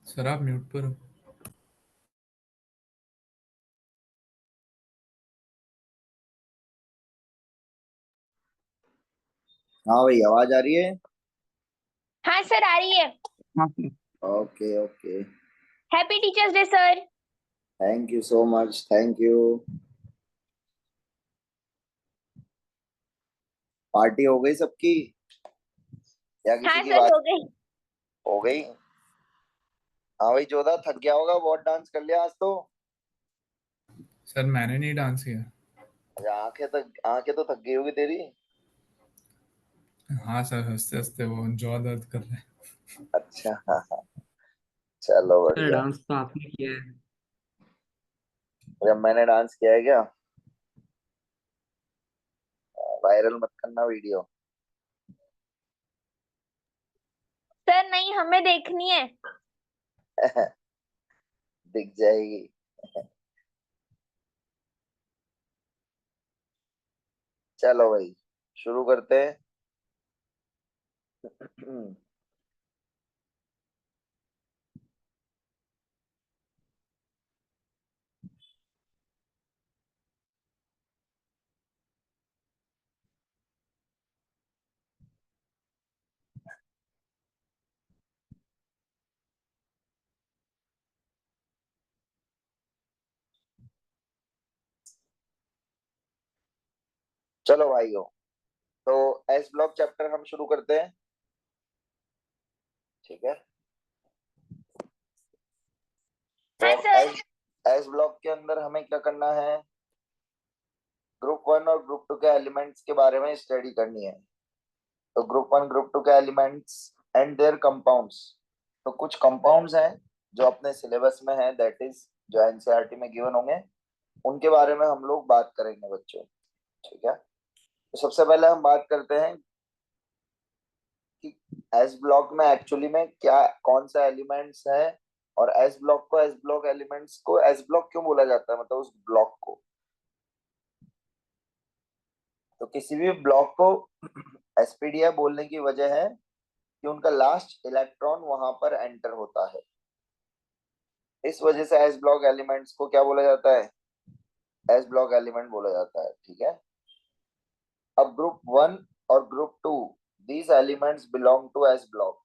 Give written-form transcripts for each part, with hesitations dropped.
Sir आप mute पर हो। हाँ भाई, आवाज आ रही है? हाँ सर, आ रही है। Okay okay. Happy teachers day sir. Thank you so much, thank you. Party हो गई सबकी या किसी हाँ की सर, बात? हो गई। हो गई। हाँ भाई, जोधा थक गया होगा, बहुत डांस कर लिया आज तो। सर मैंने नहीं डांस किया। अरे आंखें तो थक गई होगी तेरी। हाँ सर, हंसते हंसते वो जॉ दर्द कर रहे हैं। अच्छा, हाँ हाँ। चलो सर बढ़िया। डांस तो आपने किया है। जब मैंने डांस किया है क्या? वायरल मत करना वीडियो। सर नहीं, हमें देखनी है। दिख जाएगी। चलो भाई, शुरू करते हैं। चलो भाइयों, तो एस ब्लॉक चैप्टर हम शुरू करते हैं। ठीक है। तो हाँ सर। एस एस ब्लॉक के अंदर हमें क्या करना है? ग्रुप वन और ग्रुप टू के एलिमेंट्स के बारे में स्टडी करनी है। तो ग्रुप वन ग्रुप टू के एलिमेंट्स एंड देयर कंपाउंड्स। तो कुछ कंपाउंड्स हैं जो अपने सिलेबस में है, दैट इज जो एनसीईआरटी में गिवन होंगे, उनके बारे में हम लोग बात करेंगे बच्चों। ठीक है। तो सबसे पहले हम बात करते हैं कि एस ब्लॉक में एक्चुअली में क्या कौन सा एलिमेंट्स है, और एस ब्लॉक को, एस ब्लॉक एलिमेंट्स को एस ब्लॉक क्यों बोला जाता है, मतलब उस ब्लॉक को। तो किसी भी ब्लॉक को एसपीडीएफ बोलने की वजह है कि उनका लास्ट इलेक्ट्रॉन वहां पर एंटर होता है। इस वजह से एस ब्लॉक एलिमेंट्स को क्या बोला जाता है? एस ब्लॉक एलिमेंट बोला जाता है। ठीक है। अब ग्रुप 1 और group 2, these elements belong to s block.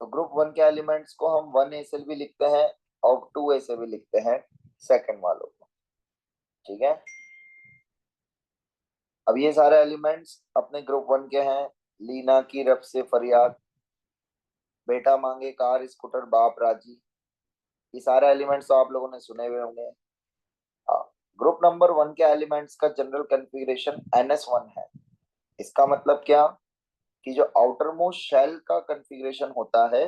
तो ग्रुप 1 के एलिमेंट्स को हम 1A से भी लिखते हैं और 2A से भी लिखते हैं, सेकंड वालों को। ठीक है। अब ये सारे एलिमेंट्स अपने ग्रुप 1 के हैं। लीना की रब से फरियाद, बेटा मांगे कार स्कूटर बाप राजी, ये सारे एलिमेंट्स तो आप लोगों ने सुने हुए होंगे। ग्रुप नंबर 1 के एलिमेंट्स का जनरल कॉन्फ़िगरेशन NS1 है। इसका मतलब क्या कि जो आउटर मोस्ट शेल का कॉन्फ़िगरेशन होता है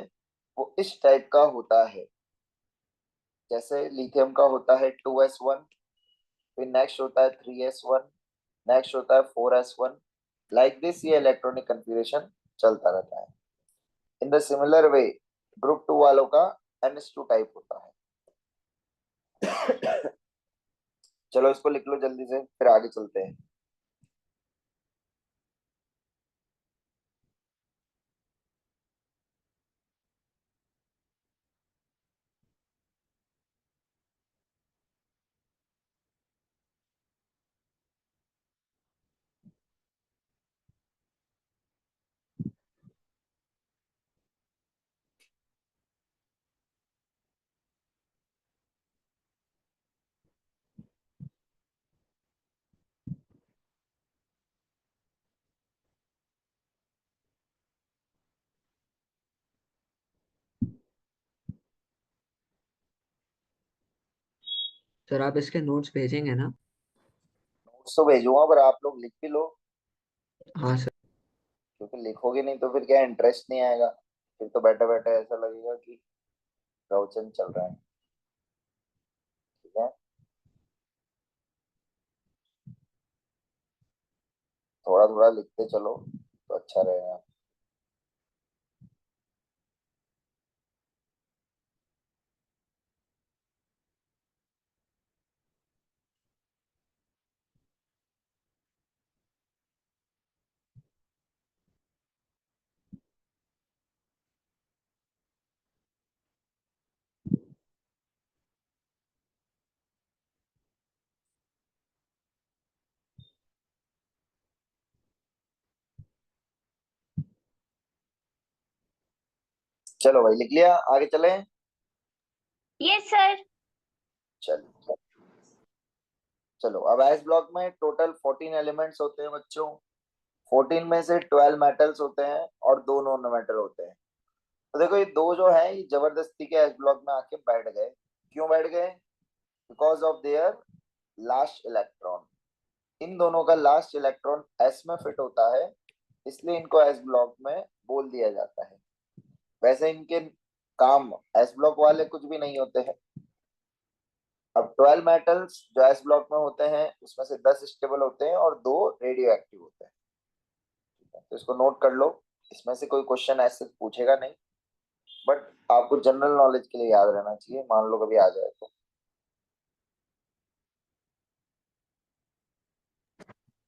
वो इस टाइप का होता है। जैसे लिथियम का होता है 2s1, फिर नेक्स्ट होता है 3s1, नेक्स्ट होता है 4s1। लाइक दिस ये इलेक्ट्रॉनिक कॉन्फ़िगरेशन चलता रहता है। In the similar way group 2 वालों का NS2 टाइप होता है। चलो इसको लिख लो जल्दी से, फिर आगे चलते हैं। सर आप इसके नोट्स भेजेंगे ना? नोट्स तो भेजूंगा, पर आप लोग लिख भी लो, हाँ सर। क्योंकि लिखोगे नहीं तो फिर क्या इंटरेस्ट नहीं आएगा। फिर तो बैठे बैठे ऐसा लगेगा कि प्रवचन चल रहा है। ठीक है। थोड़ा थोड़ा लिखते चलो तो अच्छा रहेगा। चलो भाई लिख लिया, आगे चले। Yes sir. चलो चलो, अब एस ब्लॉक में टोटल 14 एलिमेंट्स होते हैं बच्चों। 14 में से 12 मेटल्स होते हैं और 2 नॉन मेटल होते हैं। तो देखो ये दो जो है ये जबरदस्ती के एस ब्लॉक में आके बैठ गए। क्यों बैठ गए? Because of their last electron. इन दोनों का लास्ट इलेक्ट्रॉन एस में फिट होता है, इसलिए इनको एस ब्लॉक में बोल दिया जाता है। वैसे इनके काम एस ब्लॉक वाले कुछ भी नहीं होते हैं। अब 12 मेटल्स जो एस ब्लॉक में होते हैं उसमें से 10 स्टेबल होते हैं और 2 रेडियो एक्टिव होते हैं। तो इसको नोट कर लो, इसमें से कोई क्वेश्चन ऐसे पूछेगा नहीं, बट आपको जनरल नॉलेज के लिए याद रहना चाहिए, मान लो कभी आ जाए तो।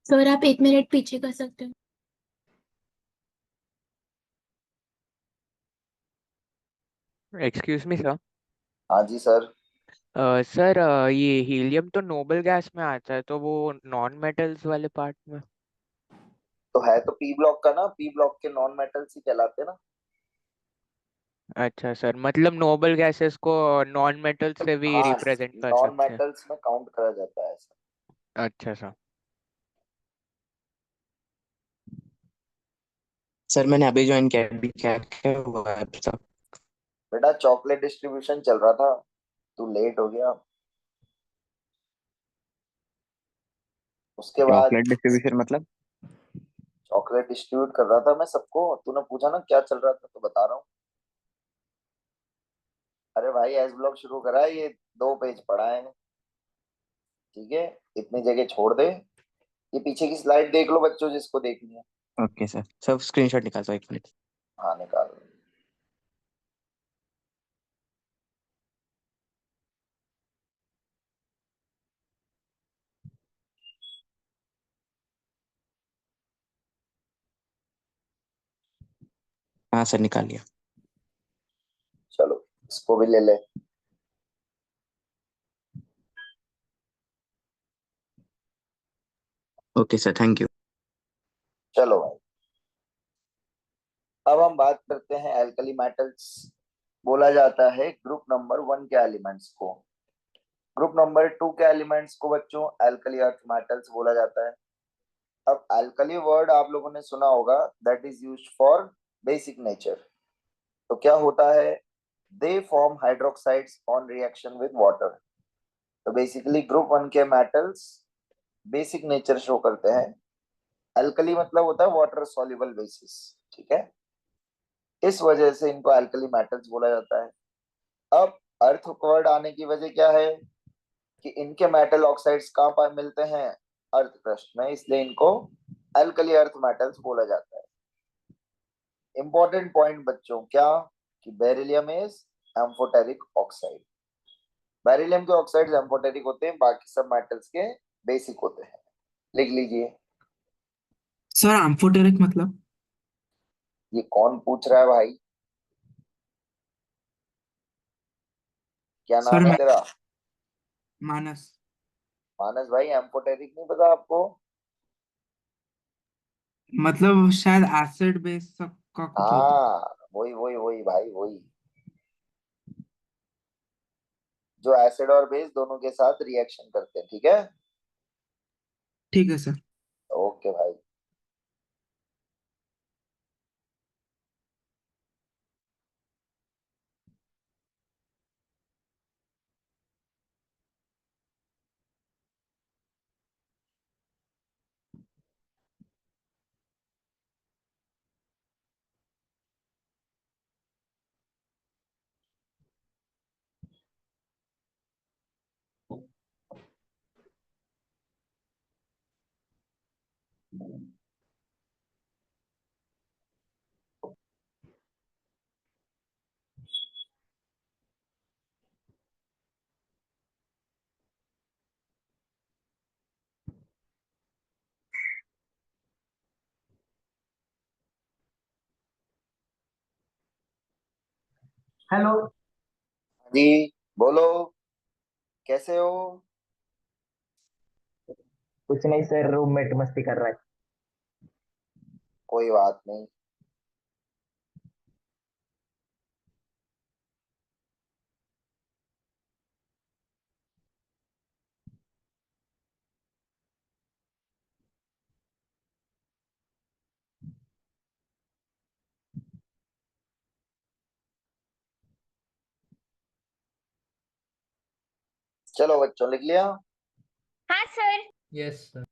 सर आप 1 मिनट पीछे कर सकते हो? Excuse me sir. हाँ जी सर। सर ये हीलियम तो नोबल गैस में आता है, तो वो नॉन मेटल्स वाले पार्ट में। तो है तो पी ब्लॉक का ना, पी ब्लॉक के नॉन मेटल्स ही कहलाते हैं ना। अच्छा सर, मतलब नोबल गैसेस को नॉन मेटल से भी हाँ, रिप्रेजेंट कर नॉन सकते हैं। मेटल्स में काउंट करा जाता है ऐसा। अच्छा सर। सर मैंने अभी ज्वाइन किया, अभी क्या क्या हुआ है अब तक? बेटा चॉकलेट डिस्ट्रीब्यूशन चल रहा था, तू लेट हो गया। उसके बाद चॉकलेट डिस्ट्रीब्यूशन मतलब? चॉकलेट डिस्ट्रीब्यूट कर रहा था मैं सबको। तूने पूछा ना क्या चल रहा था, तो बता रहा हूँ। अरे भाई एस ब्लॉक शुरू करा है, ये 2 पेज पढ़ा है। ठीक है, इतनी जगह छोड़ दे। ये पीछे की स्लाइड देख लो बच्चों जिसको देखनी है। ओके सर, सब स्क्रीनशॉट निकालता हूँ 1 मिनट। हाँ निकाल। हाँ सर निकाल लिया। चलो इसको भी ले ले। Okay sir thank you. चलो भाई, अब हम बात करते हैं एल्कली मेटल्स। बोला जाता है ग्रुप नंबर 1 के एलिमेंट्स को, ग्रुप नंबर 2 के एलिमेंट्स को बच्चों एल्कली अर्थ मेटल्स बोला जाता है। अब एल्कली वर्ड आप लोगों ने सुना होगा, that is used for basic nature. तो क्या होता है, they form hydroxides on reaction with water. तो बेसिकली ग्रुप 1 के मेटल्स बेसिक नेचर शो करते हैं। एल्कली मतलब होता है वाटर सॉल्युबल बेसिस, ठीक है। इस वजह से इनको एल्कली मेटल्स बोला जाता है। अब अर्थ वर्ड आने की वजह क्या है कि इनके मेटल ऑक्साइड्स कहाँ पर मिलते हैं, अर्थ क्रस्ट में, इसलिए इनको एल्कली अर्थ मेटल्स बोला जाता है। इंपॉर्टेंट पॉइंट बच्चों क्या, कि beryllium is amphoteric oxide. Beryllium के ऑक्साइड्स एम्फोटेरिक होते हैं, बाकी सब मेटल्स के बेसिक होते हैं। लिख लीजिए। सर एम्फोटेरिक मतलब? ये कौन पूछ रहा है भाई, क्या सर नाम है मैं तेरा? मानस। मानस भाई, एम्फोटेरिक नहीं पता आपको? मतलब शायद एसिड बेस सब का कुछ होता है। हाँ वही वही वही भाई, वही जो एसिड और बेस दोनों के साथ रिएक्शन करते हैं, ठीक है। ठीक है सर। ओके भाई। हेलो। जी बोलो, कैसे हो? कुछ नहीं सर, रूममेट मस्ती कर रहा है। कोई बात नहीं। चलो बच्चों, लिख लिया? हाँ सर। Yes sir.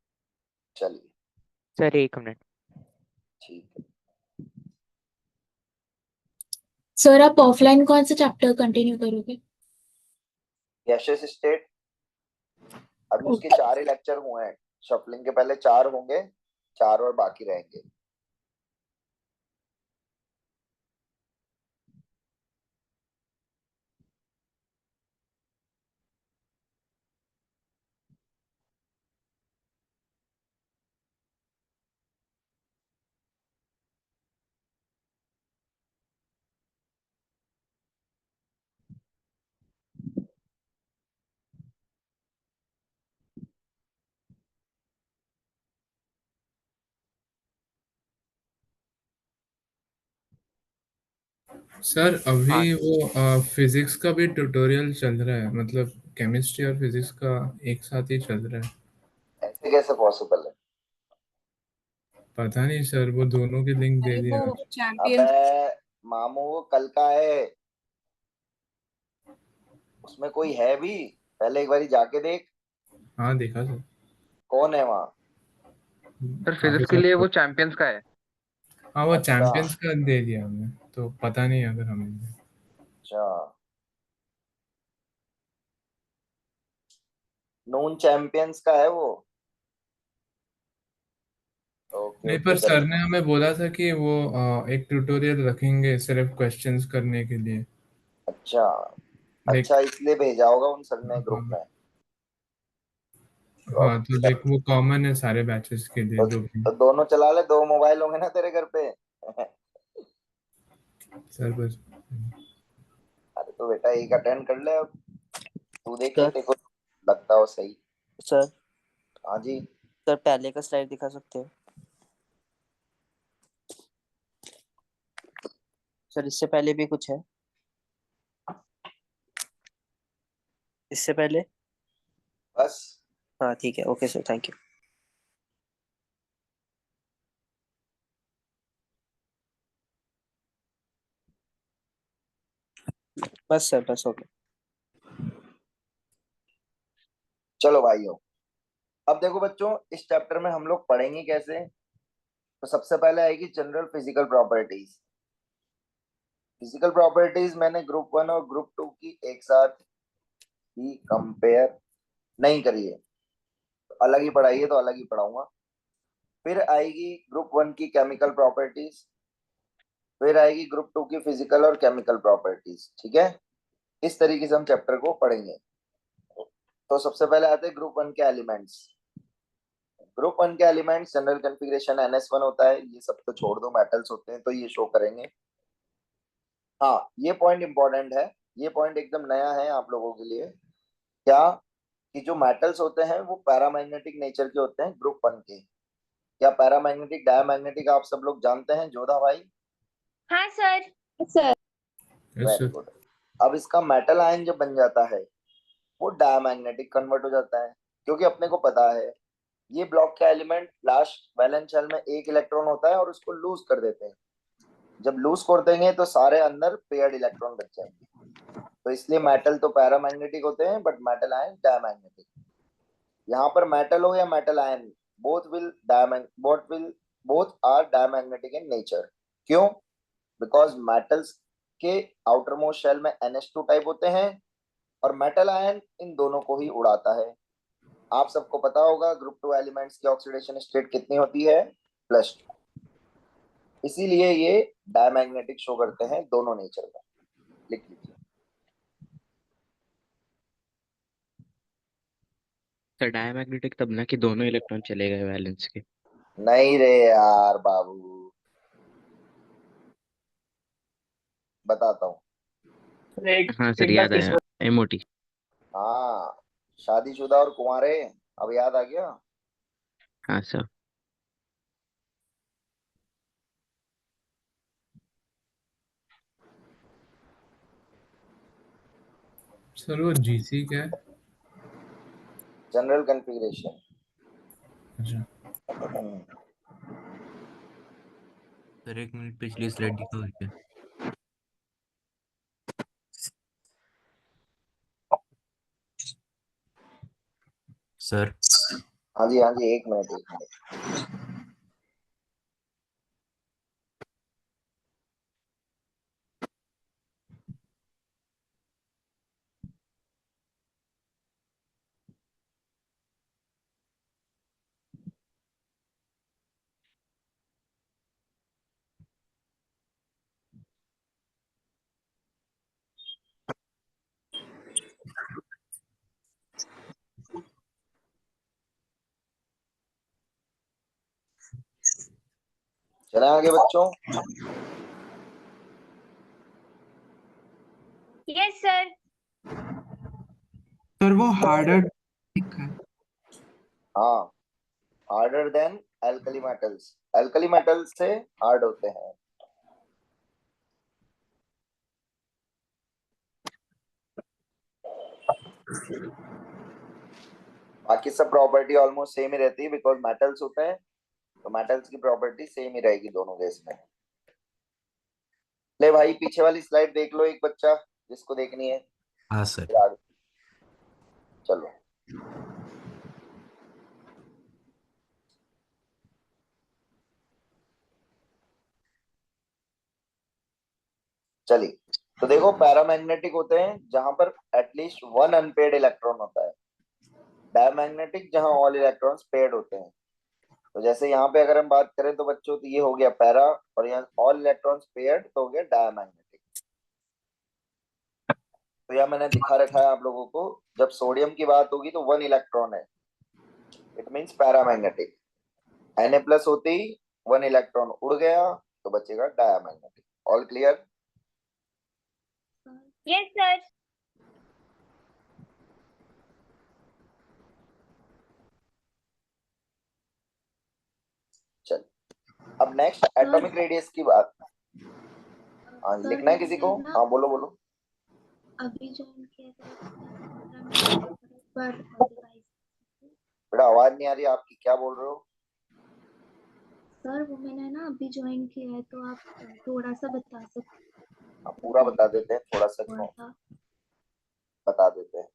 चलिए सर 1 मिनट। ठीक है। सर आप ऑफलाइन कौन सा चैप्टर कंटिन्यू करोगे? गैसियस स्टेट, अभी उसके ओके। 4 ही लेक्चर हुए हैं। शफलिंग के पहले 4 होंगे, 4 और बाकी रहेंगे। सर हाँ अभी वो फिजिक्स का भी ट्यूटोरियल चल रहा है, मतलब केमिस्ट्री और फिजिक्स का एक साथ ही चल रहा है। ऐसे कैसे पॉसिबल है? पता नहीं सर, वो दोनों की लिंक दे अरे दिया वो आज। चैंपियंस। अबे मामू, वो कल का है, उसमें कोई है भी? पहले एक बारी जाके देख, हाँ देखा सर। कौन है वहाँ। सर काफी फिजिक्स के सारे लिए वो लोग। चैंपियंस का है। हाँ वो अच्छा चैंपियंस का दे दिया हमने, तो पता नहीं अगर हमें। अच्छा, नून चैंपियंस का है वो। ओके नहीं, ओके पर चल। सर ने हमें बोला था कि वो एक ट्यूटोरियल रखेंगे सिर्फ क्वेश्चंस करने के लिए। अच्छा लाइक। अच्छा, इसलिए भेजा होगा उन सर ने ग्रुप हाँ। में। तो हाँ अब तो लाइक वो कॉमन है सारे बैचेस के लिए जो भी। तो दोनों चला ले, 2 मोबाइल होंगे ना तेरे घर पे। सर बस अरे तो बेटा एक अटेंड कर ले, अब तू देख ले, सर देखो लगता हो सही। सर हाँ जी। सर पहले का स्लाइड दिखा सकते हो सर? इससे पहले भी कुछ है? इससे पहले? बस हाँ ठीक है, ओके सर, थैंक यू। बस सर, बस ओके। चलो भाइयों, अब देखो बच्चों, इस चैप्टर में हम लोग पढ़ेंगे कैसे। तो सबसे पहले आएगी general physical properties. Physical properties मैंने ग्रुप 1 और ग्रुप 2 की एक साथ ही कंपेयर नहीं करी है, तो अलग ही पढ़ाई है, तो अलग ही पढ़ाऊंगा। फिर आएगी ग्रुप 1 की केमिकल प्रॉपर्टीज, फिर आएगी ग्रुप 2 की फिजिकल और केमिकल प्रॉपर्टीज। ठीक है, इस तरीके से हम चैप्टर को पढ़ेंगे। तो सबसे पहले आते हैं ग्रुप 1 के एलिमेंट्स। ग्रुप 1 के एलिमेंट्स जनरल कॉन्फ़िगरेशन NS1 होता है, ये सब तो छोड़ दो, मेटल्स होते हैं तो ये शो करेंगे। हाँ, ये पॉइंट इंपॉर्टेंट है, ये पॉइंट एकदम नया है आप लोगों के लिए। क्या? कि जो मेटल्स होते हैं वो पैरामैग्नेटिक नेचर के होते हैं ग्रुप 1 के। क्या पैरामैग्नेटिक डायमैग्नेटिक आप सब लोग जानते हैं जोधा भाई? हाँ sir. Sir yes very sir. Good. अब इसका मेटल आयन जब बन जाता है वो डायमैग्नेटिक कन्वर्ट हो जाता है, क्योंकि अपने को पता है ये ब्लॉक का एलिमेंट लास्ट वैलेंस शेल में एक इलेक्ट्रॉन होता है और उसको लूज कर देते हैं। जब लूज कर देंगे तो सारे अंदर पेयर्ड इलेक्ट्रॉन बच जाएंगे। तो इसलिए मेटल तो पैरामैग्नेटिक होते हैं बट मेटल आयन डायमैग्नेटिक। यहाँ पर मेटल हो या metal ion, both are diamagnetic in nature. क्यों? बिकॉज मेटल्स के आउटर मोस्ट शेल में NH2 टाइप होते हैं और मेटल आयन इन दोनों को ही उड़ाता है। आप सबको पता होगा ग्रुप 2 एलिमेंट्स की ऑक्सीडेशन स्टेट कितनी होती है? +2। इसीलिए ये डायमैग्नेटिक शो करते हैं दोनों नेचर में। लिख लीजिए। सर डायमैग्नेटिक तब ना कि दोनों इलेक्ट्रॉन चले गए वैलेंस के। नहीं रे यार बाबू, बताता हूँ। हाँ सर, याद आया, MOT। हाँ, शादीशुदा और कुंवारे, अब याद आ गया। हाँ सर। सर वो GC क्या है? General configuration. अच्छा। सर 1 मिनट, पिछली स्लाइड दिखाओ क्या? सर हाँ जी हाँ जी, एक मिनट एक मिनट। चले आगे बच्चों। Yes sir. सर वो हार्डर लिखा है। हाँ, harder than alkali metals, alkali metals से हार्ड होते हैं। बाकी सब प्रॉपर्टी ऑलमोस्ट सेम ही रहती है बिकॉज मेटल्स होते हैं, तो मेटल्स की प्रॉपर्टी सेम ही रहेगी दोनों केस में। ले भाई पीछे वाली स्लाइड देख लो एक बच्चा जिसको देखनी है। हाँ सर। फिर आगे चलो। चलिए, तो देखो पैरामैग्नेटिक होते हैं जहां पर एटलीस्ट 1 अनपेड इलेक्ट्रॉन होता है, डायमैग्नेटिक जहां ऑल इलेक्ट्रॉन्स पेड होते हैं। तो जैसे यहाँ पे अगर हम बात करें तो बच्चों, तो ये हो गया पैरा, और यहाँ ऑल इलेक्ट्रॉन्स पेयर्ड तो हो गया डायमैग्नेटिक। तो यहाँ मैंने दिखा रखा है आप लोगों को, जब सोडियम की बात होगी तो 1 इलेक्ट्रॉन है, इट मीन्स पैरामैग्नेटिक। Na+ होते ही 1 इलेक्ट्रॉन उड़ गया तो बचेगा diamagnetic. All clear? Yes sir. चल, अब नेक्स्ट एटॉमिक रेडियस की बात। हाँ, सर लिखना है किसी को? ना हाँ, बोलो बोलो। अभी ज्वाइन किया था पर बेटा आवाज नहीं आ रही आपकी, क्या बोल रहे हो? सर वो मैंने ना अभी ज्वाइन किया है, तो आप थोड़ा सा बता सकते हाँ, पूरा बता देते हैं, थोड़ा सा क्यों, था। बता देते हैं।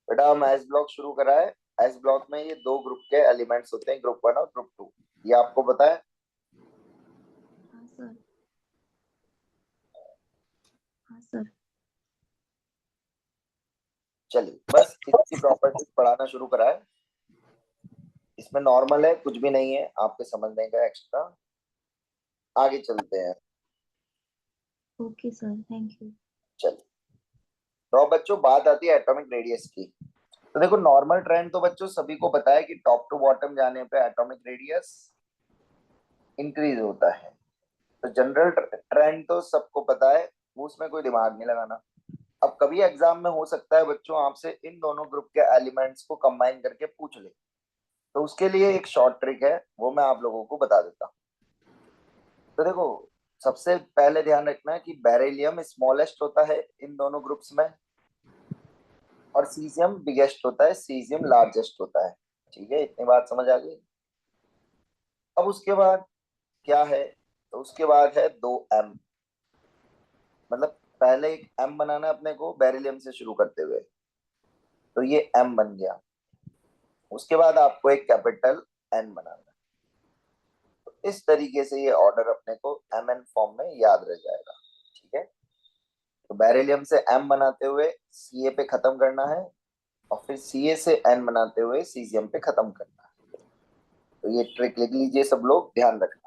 बेटा हम एस ब्लॉक शुरू करा है। एस ब्लॉक में ये दो ग्रुप के एलिमेंट्स होते हैं, ग्रुप 1 और ग्रुप 2। ये आपको पता है? हाँ सर। हाँ सर। चलिए, बस इसकी प्रॉपर्टीज पढ़ाना शुरू करा है। इसमें नॉर्मल है, कुछ भी नहीं है आपके समझने का एक्स्ट्रा। आगे चलते हैं। Okay sir, thank you. चलिए, तो अब बच्चों बात आती है एटॉमिक रेडियस की। तो देखो, नॉर्मल ट्रेंड तो बच्चों सभी को पता है कि टॉप टू बॉटम जाने पे एटॉमिक रेडियस इंक्रीज होता है। तो जनरल ट्रेंड तो सबको पता है, वो उसमें कोई दिमाग नहीं लगाना। अब कभी एग्जाम में हो सकता है बच्चों आपसे इन दोनों ग्रुप के एलिमेंट्स को कंबाइन करके पूछ ले, तो उसके लिए एक शॉर्ट ट्रिक है, वो मैं आप लोगों को बता देता हूँ। तो देखो, सबसे पहले ध्यान रखना है कि बेरिलियम स्मॉलेस्ट होता है इन दोनों ग्रुप्स में, और सीजियम बिगेस्ट होता है, सीजियम लार्जेस्ट होता है। ठीक है, इतनी बात समझ आ गई? अब उसके बाद क्या है? तो उसके बाद है 2m। मतलब पहले एक m बनाना है अपने को बेरिलियम से शुरू करते हुए, तो ये m बन गया। उसके बाद आपको एक कैपिटल n बनाना है। तो इस तरीके से ये ऑर्डर अपने को mn फॉर्म में याद रह जाएगा। ठीक है, तो बेरिलियम से m बनाते हुए Ca पे खत्म करना है, और फिर Ca से n बनाते हुए सीजियम पे खत्म करना है। तो ये ट्रिक लिख लीजिए सब लोग, ध्यान रखना।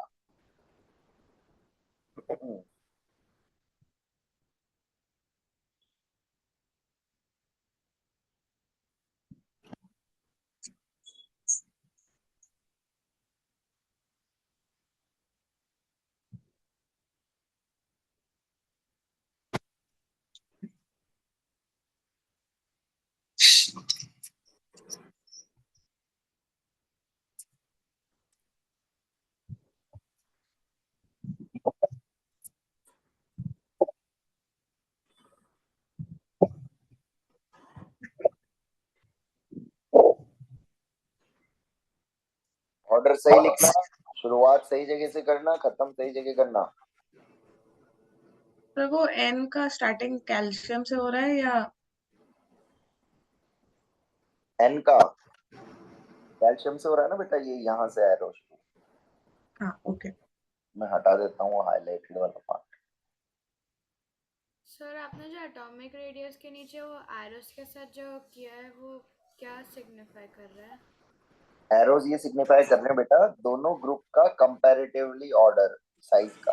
ऑर्डर सही लिखना, शुरुआत सही जगह से करना, खत्म सही जगह करना। सर वो एन का स्टार्टिंग कैल्शियम से हो रहा है या? एन का कैल्शियम से हो रहा है ना बेटा, ये यहाँ से एरो शुरू। हाँ ओके। मैं हटा देता हूँ हाईलाइटेड वाला पार्ट। सर आपने जो एटॉमिक रेडियस के नीचे वो एरोस के साथ जो किया है वो क्या सिग्निफाई कर रहा है? एरोज ये सिग्निफाई कर रहे हैं बेटा दोनों ग्रुप का कंपैरेटिवली ऑर्डर, साइज का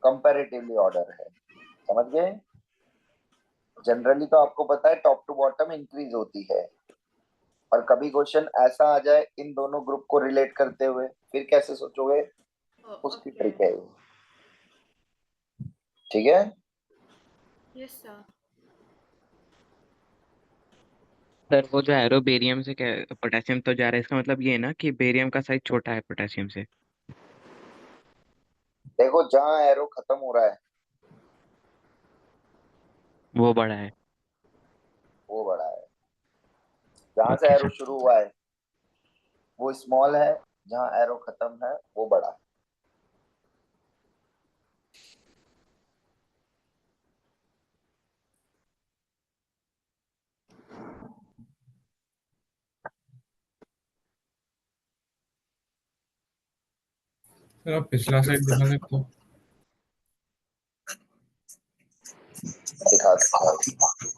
कंपैरेटिवली ऑर्डर है। समझ गए? जनरली तो आपको पता है टॉप टू बॉटम इंक्रीज होती है, और कभी क्वेश्चन ऐसा आ जाए इन दोनों ग्रुप को रिलेट करते हुए, फिर कैसे सोचोगे? उसकी ट्रिक है ये। ठीक है? Yes sir. सर वो जो एरो बेरियम से पोटेशियम तो जा रहा है, इसका मतलब ये है ना कि बेरियम का साइज छोटा है पोटेशियम से। देखो, जहां एरो खत्म हो रहा है वो बड़ा है। वो बड़ा है, जहां से ओके एरो सर। शुरू हुआ है वो स्मॉल है, जहां एरो खत्म है वो बड़ा है। सर आप पिछला साइड दिखा सकते हो? दिखा सकता हूं।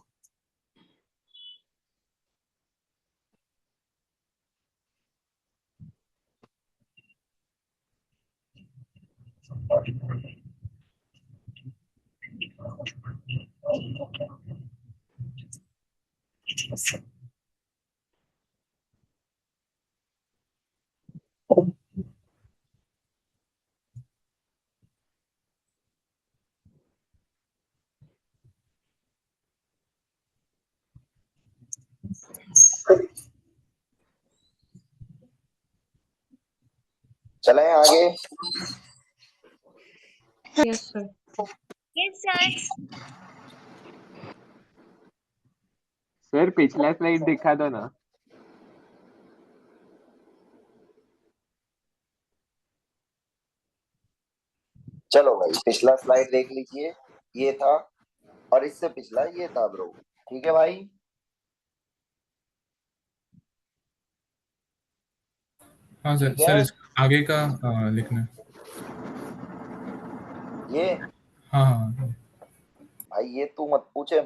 चलें आगे। Yes sir. Yes sir. Sir पिछला स्लाइड दिखा दो ना। चलो भाई पिछला स्लाइड देख लीजिए, ये था, और इससे पिछला ये था ब्रो। ठीक है भाई। हाँ सर, ठीक है। सर इस आगे का लिखना है। ये हाँ हाँ। भाई ये तू मत पूछे,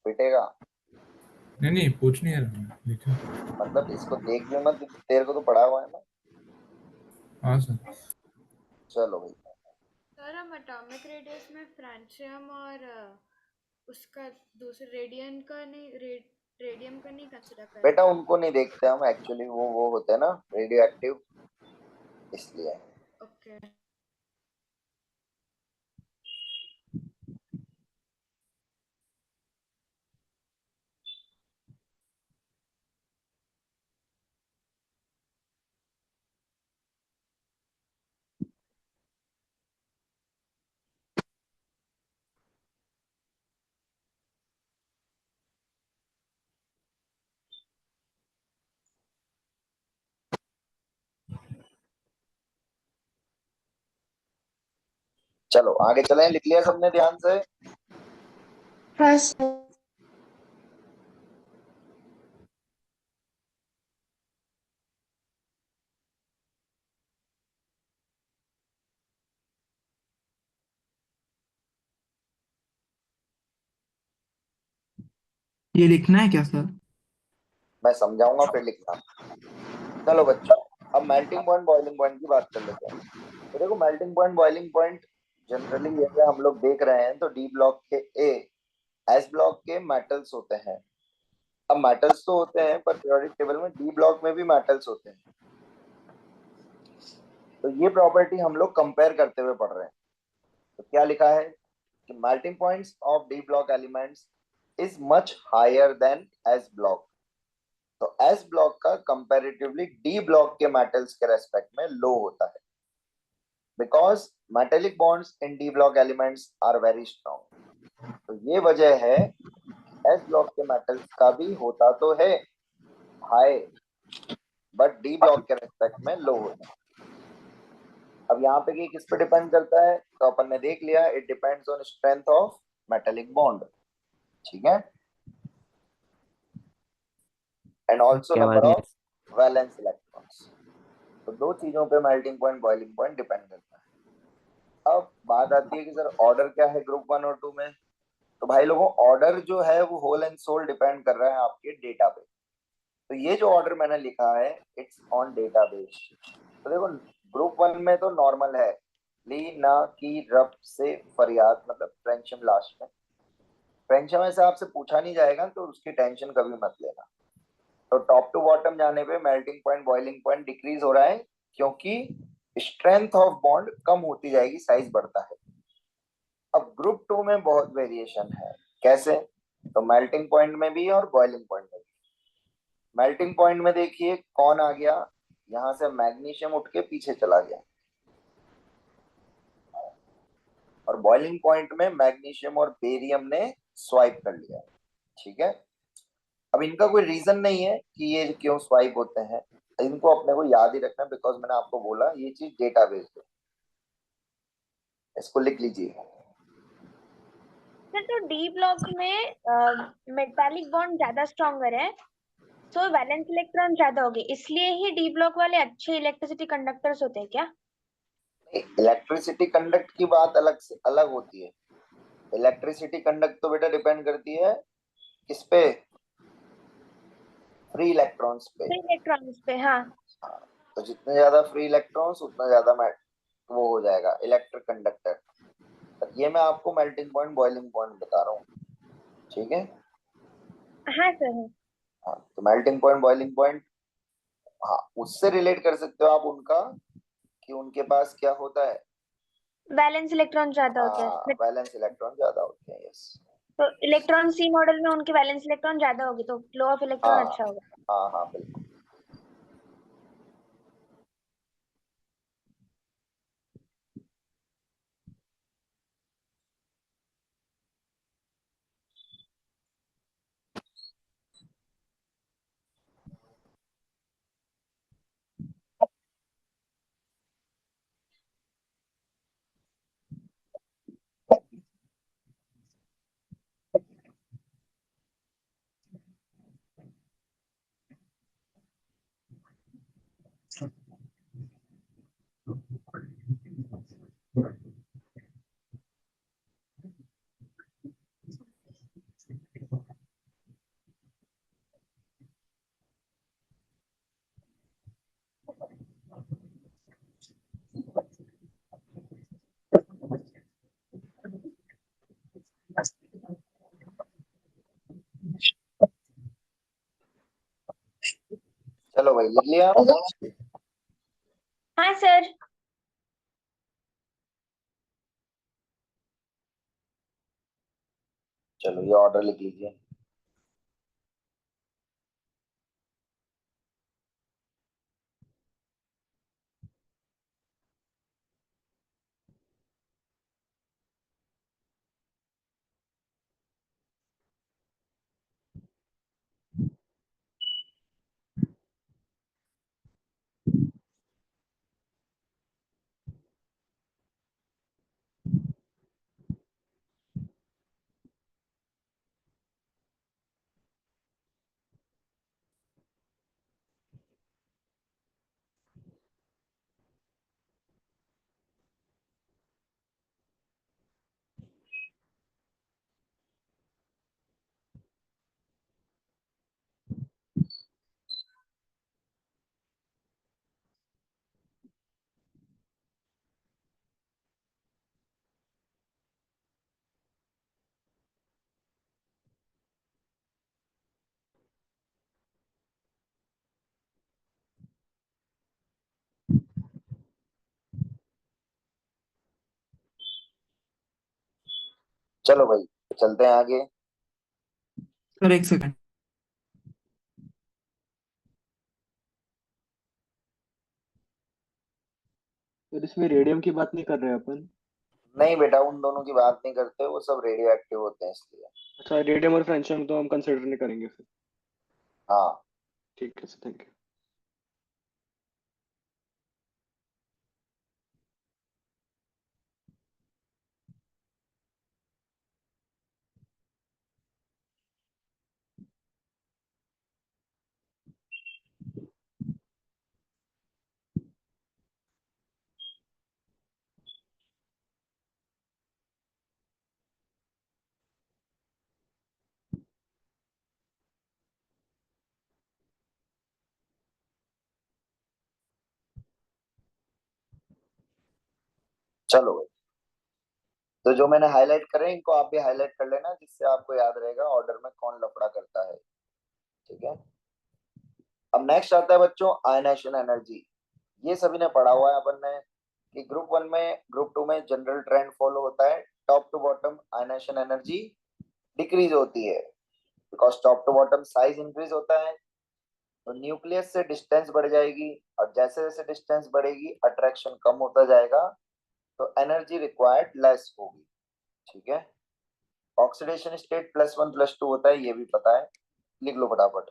पिटेगा। नहीं नहीं, पूछ नहीं रहा, लिखो। मतलब इसको देख भी मत, तेरे को तो पढ़ा हुआ है ना। हाँ सर। चलो भाई। सर हम एटॉमिक रेडियस में फ्रांसियम और उसका दूसरे रेडियम का नहीं कंसिडर कर बेटा उनको नहीं देखते हम एक्चुअली, वो होते हैं ना रेडियो एक्टिव, इसलिए। ओके। चलो आगे चलें, लिख लिया सबने ध्यान से। हाँ सर। ये लिखना है क्या सर? मैं समझाऊंगा फिर लिखना। चलो बच्चों, अब मेल्टिंग पॉइंट बॉइलिंग पॉइंट की बात कर लेते हैं। तो देखो melting point boiling point generally जैसे हम लोग देख रहे हैं तो डी ब्लॉक के ए, एस ब्लॉक के मेटल्स होते हैं। अब मेटल्स तो होते हैं पर पीरियोडिक टेबल में डी ब्लॉक में भी मेटल्स होते हैं। तो ये प्रॉपर्टी हम लोग कंपेयर करते हुए पढ़ रहे हैं। तो क्या लिखा है कि melting points of d block elements is much higher than s block. तो एस ब्लॉक का कंपैरेटिवली डी ब्लॉक के मेटल्स के रेस्पेक्ट में लो होता है, because metallic bonds in d block elements are very strong. तो ये वजह है एस ब्लॉक के मेटल्स का भी होता तो है हाई, बट डी ब्लॉक के रेस्पेक्ट में लो होता है। अब यहाँ पे कि किस पे डिपेंड करता है, तो अपन ने देख लिया, it depends on strength of metallic bond. ठीक है, एंड ऑल्सो क्या नंबर आवाज नहीं ऑफ वैलेंस इलेक्ट्रॉन्स। तो दो चीजों पे melting point boiling point depend करता है। अब बात आती है कि सर ऑर्डर क्या है ग्रुप 1 और 2 में। तो भाई लोगों ऑर्डर जो है वो होल एंड सोल डिपेंड कर रहा है आपके डेटा पे। तो ये जो ऑर्डर मैंने लिखा है इट्स ऑन डेटाबेस। तो देखो ग्रुप 1 में तो नॉर्मल है, ली ना की रब से फरियाद, मतलब फ्रेंचम लास्ट में। फ्रेंचम ऐसे आपसे पूछा नहीं जाएगा तो उसकी टेंशन कभी मत लेना। तो टॉप टू बॉटम जाने पे melting point boiling point decrease हो रहा है क्योंकि स्ट्रेंथ ऑफ बॉन्ड कम होती जाएगी, साइज बढ़ता है। अब ग्रुप 2 में बहुत वेरिएशन है। कैसे? तो मेल्टिंग पॉइंट में भी और बॉइलिंग पॉइंट में भी। मेल्टिंग पॉइंट में देखिए कौन आ गया, यहां से मैग्नीशियम उठ के पीछे चला गया, और बॉइलिंग पॉइंट में मैग्नीशियम और बेरियम ने स्वाइप कर लिया। ठीक है, अब इनका कोई रीजन नहीं है कि ये क्यों स्वाइप होते हैं, इनको अपने को याद ही रखना, बिकॉज मैंने आपको बोला ये चीज डेटाबेस है, इसको लिख लीजिए। सर तो डी ब्लॉक में मेटालिक बॉन्ड ज्यादा स्ट्रॉन्गर है, तो वैलेंस इलेक्ट्रॉन ज्यादा होंगे, इसलिए ही डी ब्लॉक वाले अच्छे इलेक्ट्रिसिटी कंडक्टर्स होते हैं क्या? इलेक्ट्रिसिटी कंडक्ट की बात अलग से अलग होती है। इलेक्ट्रिसिटी कंडक्ट तो बेटा डिपेंड करती है किस पे, फ्री इलेक्ट्रॉन्स पे। फ्री इलेक्ट्रॉन्स पे, हाँ। तो जितने ज्यादा फ्री इलेक्ट्रॉन्स उतना ज्यादा वो हो जाएगा इलेक्ट्रिक कंडक्टर। ये मैं आपको मेल्टिंग पॉइंट बॉइलिंग पॉइंट बता रहा हूँ। ठीक है, हाँ सर। हाँ तो मेल्टिंग पॉइंट बॉइलिंग पॉइंट, हाँ उससे रिलेट कर सकते हो आप उनका कि उनके पास क्या होता है, वैलेंस इलेक्ट्रॉन ज्यादा होते हाँ हैं। वैलेंस इलेक्ट्रॉन ज्यादा होते हैं। यस, तो इलेक्ट्रॉन सी मॉडल में उनके वैलेंस इलेक्ट्रॉन ज्यादा होगी, तो फ्लो ऑफ इलेक्ट्रॉन हाँ अच्छा होगा। हाँ हाँ बिल्कुल। चलो भाई लिख लिया। हाँ सर। चलो ये ऑर्डर लिख लीजिए। चलो भाई चलते हैं आगे। सर एक सेकंड। तो इसमें रेडियम की बात नहीं कर रहे अपन? नहीं बेटा उन दोनों की बात नहीं करते, वो सब रेडियो एक्टिव होते हैं इसलिए। अच्छा, रेडियम और फ्रेंशियम तो हम कंसिडर नहीं करेंगे फिर। हाँ ठीक है सर, थैंक यू। चलो भाई, तो जो मैंने हाईलाइट करे इनको आप भी हाईलाइट कर लेना, जिससे आपको याद रहेगा ऑर्डर में कौन लफड़ा करता है। ठीक है। अब नेक्स्ट आता है बच्चों आयनेशन एनर्जी। ये सभी ने पढ़ा हुआ है अपन ने कि ग्रुप वन में ग्रुप टू में जनरल ट्रेंड फॉलो होता है, top to bottom ionisation energy decrease होती है, because top to bottom size increase होता है, तो न्यूक्लियस से डिस्टेंस बढ़ जाएगी, और जैसे जैसे डिस्टेंस बढ़ेगी अट्रैक्शन कम होता जाएगा, तो एनर्जी रिक्वायर्ड लेस होगी। ठीक है। ऑक्सीडेशन स्टेट +1 +2 होता है, ये भी पता है, लिख लो फटाफट।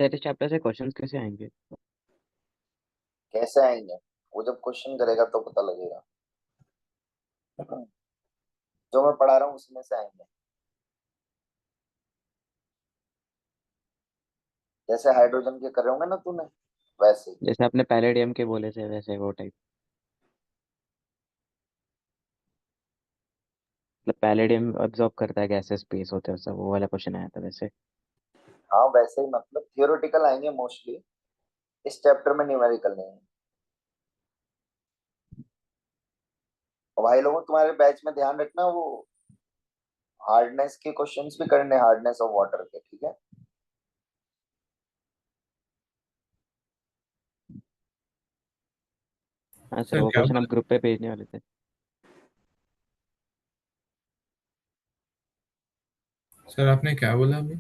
सर इस चैप्टर से क्वेश्चंस कैसे आएंगे? कैसे आएंगे? वो जब क्वेश्चन करेगा तो पता लगेगा। जो मैं पढ़ा रहा हूँ उसमें से आएंगे, जैसे हाइड्रोजन के कर रहे होंगे ना तूने, वैसे ही। जैसे आपने पैलेडियम के बोले थे वैसे वो टाइप। मतलब पैलेडियम अब्सॉर्ब करता है गैसेस स्पेस होते हैं सब, वो वाला क्वेश्चन आया था वैसे। हाँ वैसे ही, मतलब थियोरेटिकल आएंगे मोस्टली, इस चैप्टर में न्यूमेरिकल नहीं है। और भाई लोगों तुम्हारे बैच में ध्यान रखना, वो हार्डनेस के क्वेश्चंस भी करने, हार्डनेस ऑफ वाटर के। ठीक है। हाँ सर, सर वो क्या? क्वेश्चन हम ग्रुप पे भेजने वाले थे। सर आपने क्या बोला अभी?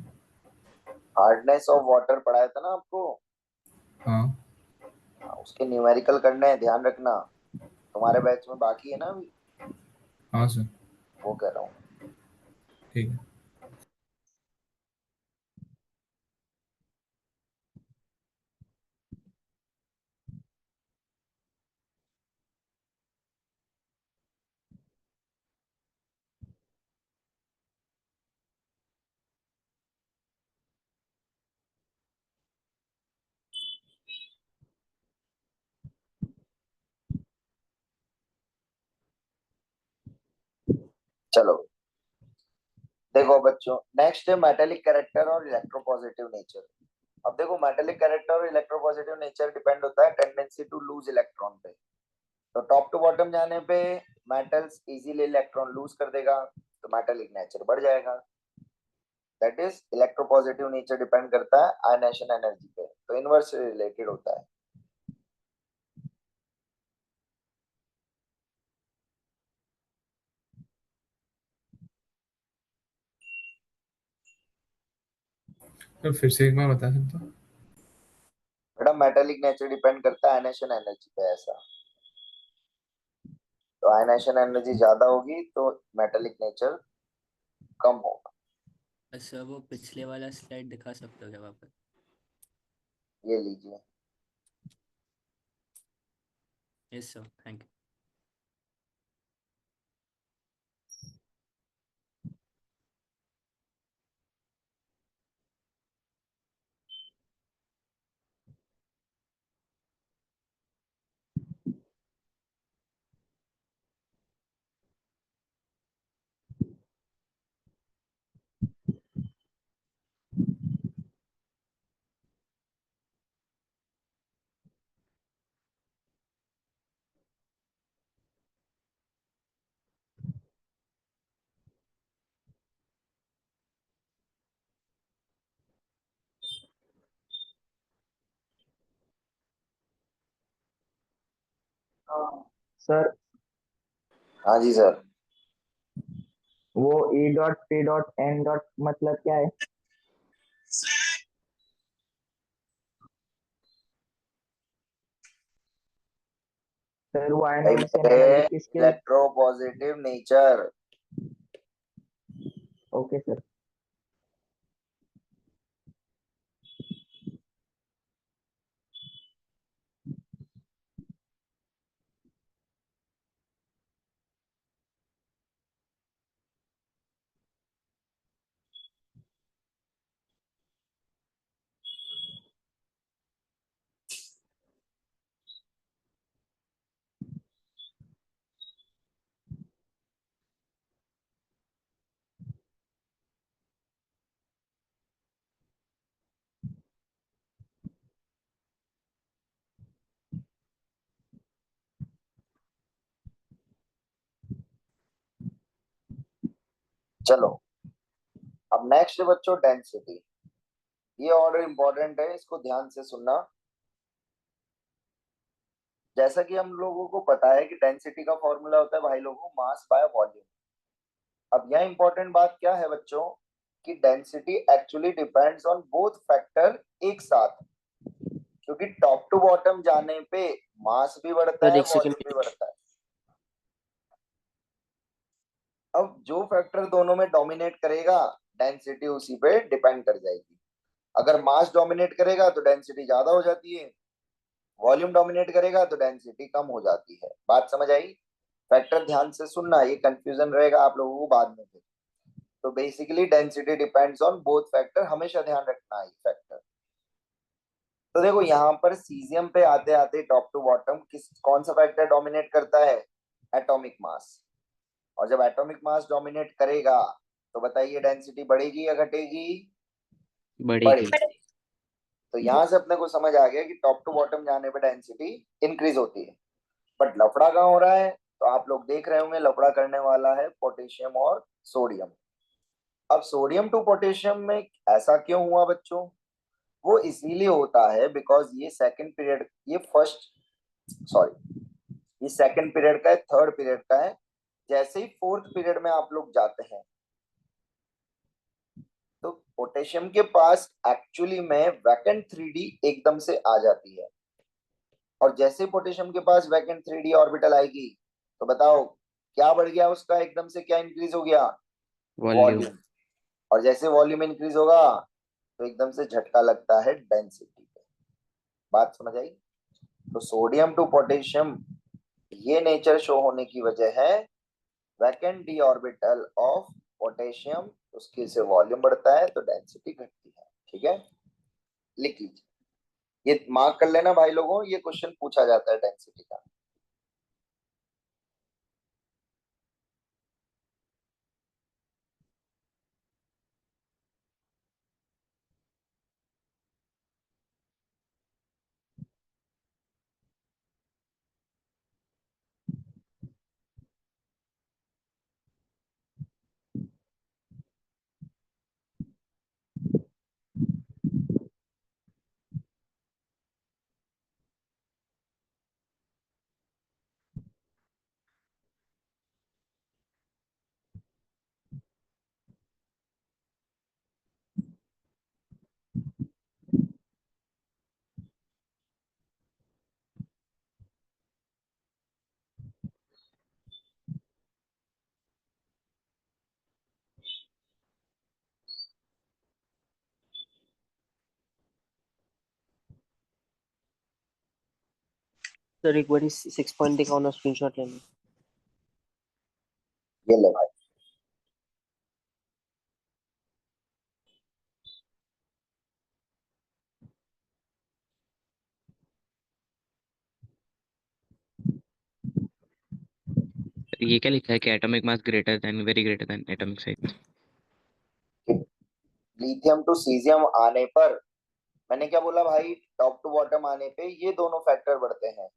हार्डनेस ऑफ वाटर पढ़ाया था ना आपको, हाँ। उसके न्यूमेरिकल करने हैं, ध्यान रखना। तुम्हारे बैच में बाकी है ना अभी, हाँ सर। वो कह रहा हूँ। ठीक है। चलो देखो बच्चों, नेक्स्ट है मेटेलिक कैरेक्टर और इलेक्ट्रोपॉजिटिव नेचर। अब देखो मेटेलिक कैरेक्टर और इलेक्ट्रोपॉजिटिव नेचर डिपेंड होता है टेंडेंसी टू लूज इलेक्ट्रॉन पे। तो टॉप टू बॉटम जाने पे मेटल्स इजीली इलेक्ट्रॉन लूज कर देगा, तो मेटेलिक नेचर बढ़ जाएगा। That is electropositive nature depend करता है आयनेशन एनर्जी पे, तो इनवर्स रिलेटेड होता है। तो फिर से एक बार बता सकते हो? बेटा मेटेलिक नेचर डिपेंड करता है आयनेशन एनर्जी पे, ऐसा। तो आयनेशन एनर्जी ज्यादा होगी तो मेटेलिक नेचर कम होगा। सर वो पिछले वाला स्लाइड दिखा सकते हो क्या वापस? ये लीजिए। Yes sir, thank you. Sir हाँ जी सर। वो E dot P dot N dot मतलब क्या है? सर वो आयनाइजेशन एनर्जी किसके? Electropositive nature. Okay sir. चलो अब नेक्स्ट है बच्चों डेंसिटी। ये ऑर्डर इंपॉर्टेंट है, इसको ध्यान से सुनना। जैसा कि हम लोगों को पता है कि डेंसिटी का फॉर्मूला होता है भाई लोगों मास बाय वॉल्यूम। अब यह इंपॉर्टेंट बात क्या है बच्चों कि density actually depends on both factor एक साथ, क्योंकि टॉप टू बॉटम जाने पे मास भी बढ़ता सर है एक वॉल्यूम सेकंड। भी बढ़ता है। अब जो फैक्टर दोनों में डोमिनेट करेगा डेंसिटी उसी पे डिपेंड कर जाएगी। अगर मास डोमिनेट करेगा तो डेंसिटी ज्यादा हो जाती है, वॉल्यूम डोमिनेट करेगा तो डेंसिटी कम हो जाती है। बात समझ आई? फैक्टर ध्यान से सुनना, ये कंफ्यूजन रहेगा आप लोगों को बाद में। तो basically density depends on both factor, हमेशा ध्यान रखना है फैक्टर। तो देखो यहाँ पर सीजियम पे आते आते टॉप टू बॉटम कौन सा फैक्टर डोमिनेट करता है? Atomic mass. और जब एटॉमिक मास डोमिनेट करेगा तो बताइए डेंसिटी बढ़ेगी या घटेगी? बढ़ेगी। तो यहां से अपने को समझ आ गया कि टॉप टू बॉटम जाने पे डेंसिटी इंक्रीज होती है। बट लफड़ा कहाँ हो रहा है? तो आप लोग देख रहे होंगे लफड़ा करने वाला है पोटेशियम और सोडियम। अब सोडियम टू पोटेशियम में ऐसा क्यों हुआ बच्चों? वो इसीलिए होता है बिकॉज ये सेकंड पीरियड, ये फर्स्ट सॉरी ये सेकंड पीरियड का है, थर्ड पीरियड का है। जैसे ही फोर्थ पीरियड में आप लोग जाते हैं तो पोटेशियम के पास एक्चुअली में वैकेंट 3D एकदम से आ जाती है। और जैसे पोटेशियम के पास वैकेंट 3D ऑर्बिटल आएगी तो बताओ क्या बढ़ गया उसका एकदम से, क्या इंक्रीज हो गया? वॉल्यूम। और जैसे वॉल्यूम इंक्रीज होगा तो एकदम से झटका लगता है डेंसिटी पे। बात समझ आई? तो सोडियम टू पोटेशियम ये नेचर शो होने की वजह है vacant D orbital of potassium, उसके से वॉल्यूम बढ़ता है तो डेंसिटी घटती है। ठीक है, लिख लीजिए, ये मार्क कर लेना भाई लोगों, ये क्वेश्चन पूछा जाता है डेंसिटी का। सर एक बार 6 पॉइंट दिखाओ ना, स्क्रीनशॉट लेना। ये ले भाई, ये क्या लिखा है कि atomic mass greater than, very greater than atomic size. Lithium to caesium आने पर, मैंने क्या बोला भाई, टॉप टू बॉटम आने पे ये दोनों फैक्टर बढ़ते हैं,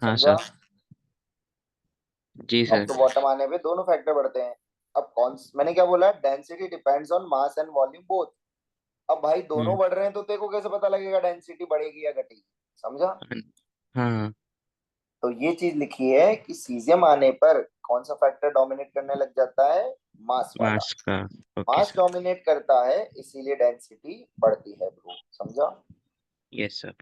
हाँ समझा? सर। जी टॉप सर। टू बॉटम आने पे दोनों फैक्टर बढ़ते हैं। अब कौन, मैंने क्या बोला, density depends on mass and volume both. अब भाई दोनों हम्म। बढ़ रहे हैं तो तेरे को कैसे पता लगेगा डेंसिटी बढ़ेगी या घटेगी, समझा? हाँ। तो ये चीज लिखी है कि सीजियम आने पर कौन सा फैक्टर डोमिनेट करने लग जाता है, मास वाला। मास का। Okay mass sir. डोमिनेट करता है इसीलिए डेंसिटी बढ़ती है ब्रो, समझा? Yes sir.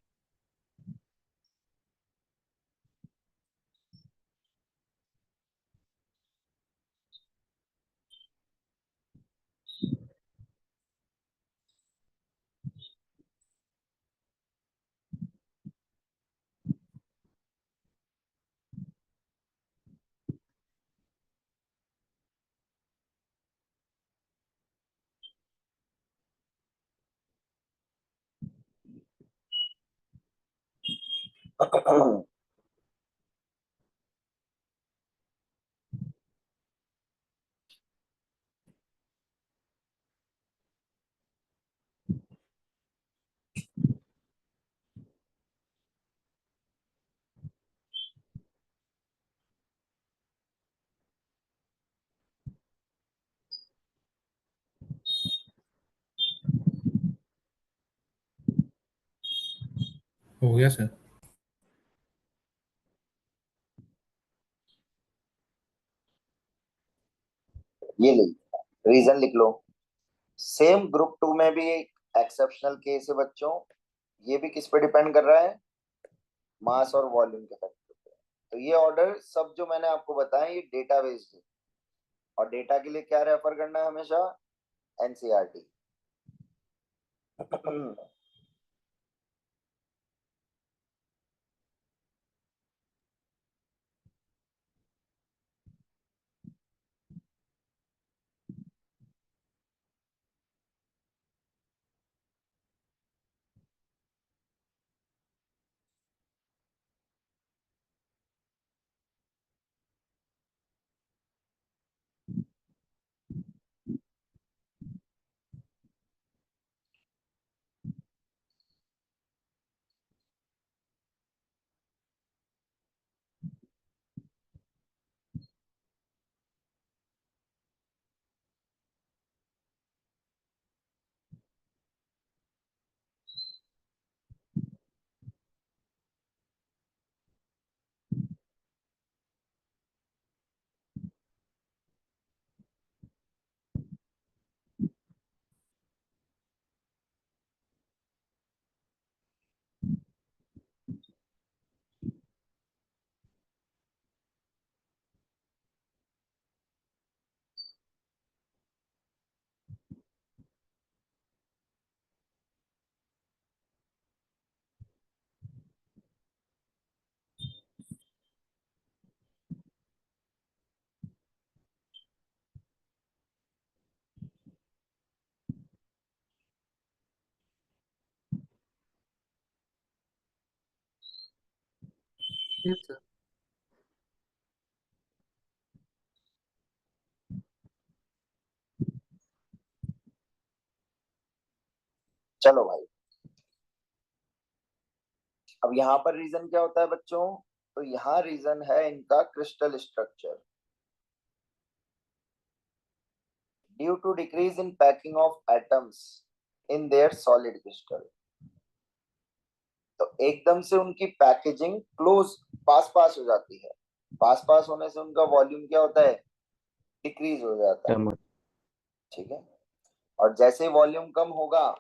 हो गया सर। ये ले, रीजन लिख लो। सेम ग्रुप टू में भी एक एक्सेप्शनल केस है बच्चों, ये भी किस पे डिपेंड कर रहा है, मास और वॉल्यूम के फैक्टर पे। तो ये ऑर्डर सब जो मैंने आपको बताया ये डेटा बेस्ड है, और डेटा के लिए क्या रेफर करना है हमेशा, एनसीईआरटी। Yes sir. चलो भाई, अब यहाँ पर रीजन क्या होता है बच्चों, तो यहाँ रीजन है इनका crystal structure. Due to decrease in packing of atoms in their solid crystal, तो एकदम से उनकी पैकेजिंग क्लोज, पास पास हो जाती है। पास पास होने से उनका वॉल्यूम क्या होता है, डिक्रीज हो जाता है, कम। ठीक है? और जैसे ही वॉल्यूम कम होगा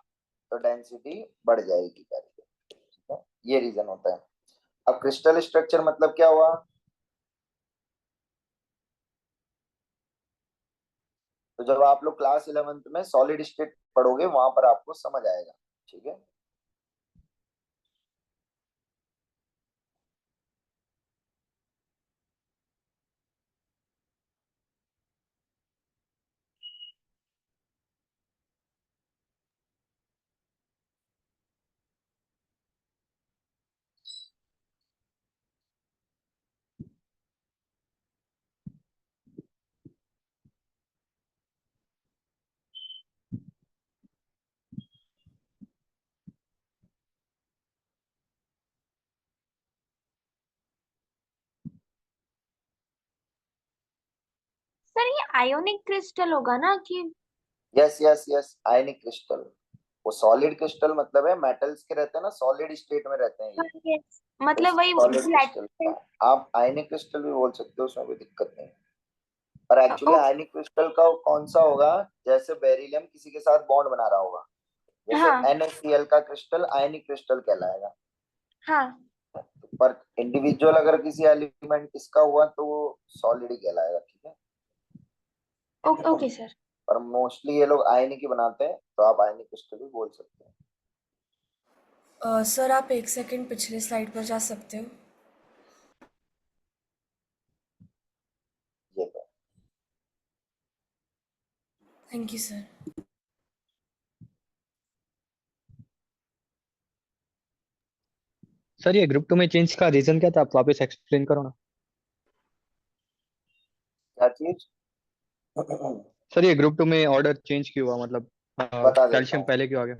तो डेंसिटी बढ़ जाएगी करके, ठीक है? ये रीजन होता है। अब क्रिस्टल स्ट्रक्चर मतलब क्या हुआ, तो जब आप लोग क्लास 11th में सॉलिड स्टेट पढ़ोगे वहां पर आपको समझ आएगा, ठीक है? सर ये आयोनिक क्रिस्टल होगा ना कि? यस यस यस, आयनिक क्रिस्टल। वो सॉलिड क्रिस्टल मतलब है मेटल्स के रहते हैं ना, सॉलिड स्टेट में रहते हैं ये। yes, मतलब वही सॉलिड क्रिस्टल, आप आयनिक क्रिस्टल भी बोल सकते हो, उसमें कोई दिक्कत नहीं। पर एक्चुअली आयनिक क्रिस्टल का कौन सा होगा, जैसे बेरिलियम किसी के साथ बॉन्ड बना रहा होगा, जैसे हाँ NaCl का क्रिस्टल आयनिक क्रिस्टल कहलाएगा। हाँ पर इंडिविजुअल अगर किसी एलिमेंट इसका हुआ तो वो सॉलिड ही कहलाएगा, ठीक है। Okay sir. पर मोस्टली ये लोग आयनिक ही बनाते हैं, तो आप आयनिक क्रिस्टल भी बोल सकते हैं। सर आप एक सेकंड पिछले स्लाइड पर जा सकते हो? ये तो थैंक यू सर। सर ये ग्रुप 2 में चेंज का रीजन क्या था, आप वापस एक्सप्लेन करो ना। क्या चीज? सर ये ग्रुप 2 में ऑर्डर चेंज क्यों हुआ, मतलब बता देता कैल्शियम हूँ। पहले क्यों आ गया?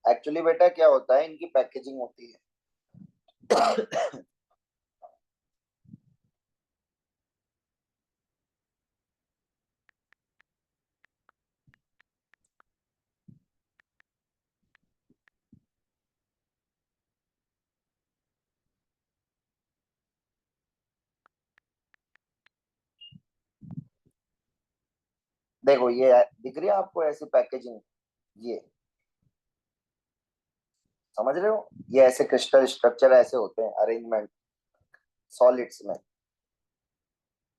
एक्चुअली बेटा क्या होता है, इनकी पैकेजिंग होती है। देखो ये दिख रही है आपको ऐसी पैकेजिंग, ये समझ रहे हो, ये ऐसे क्रिस्टल स्ट्रक्चर ऐसे होते हैं अरेंजमेंट सॉलिड्स में।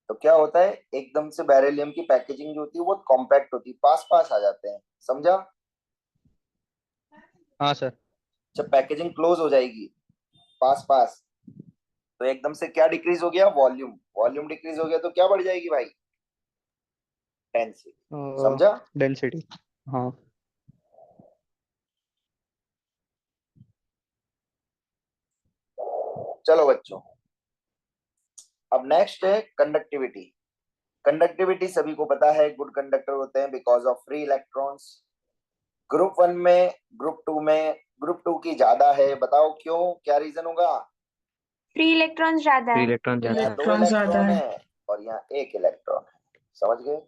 तो क्या होता है, एकदम से बेरिलियम की पैकेजिंग जो होती है वो बहुत कॉम्पैक्ट होती है, पास पास आ जाते हैं, समझा? हाँ सर। जब पैकेजिंग क्लोज हो जाएगी पास पास, तो एकदम से क्या डिक्रीज हो गया, वॉल्यूम। वॉल्यूम डिक्रीज हो गया तो क्या बढ़ जाएगी भाई, डेंसिटी। समझा? डेंसिटी। हाँ। चलो बच्चों, अब नेक्स्ट है कंडक्टिविटी। कंडक्टिविटी सभी को पता है, गुड कंडक्टर होते हैं because of free electrons. Group 1 में, ग्रुप 2 में, ग्रुप 2 की ज्यादा है, बताओ क्यों, क्या रीजन होगा? फ्री इलेक्ट्रॉन ज्यादा फ्री है। इलेक्ट्रॉन ज्यादा है। यहाँ 2 इलेक्ट्रॉन ज्यादा इलेक्ट्रॉन है। है और यहाँ 1 इलेक्ट्रॉन है, समझ गए?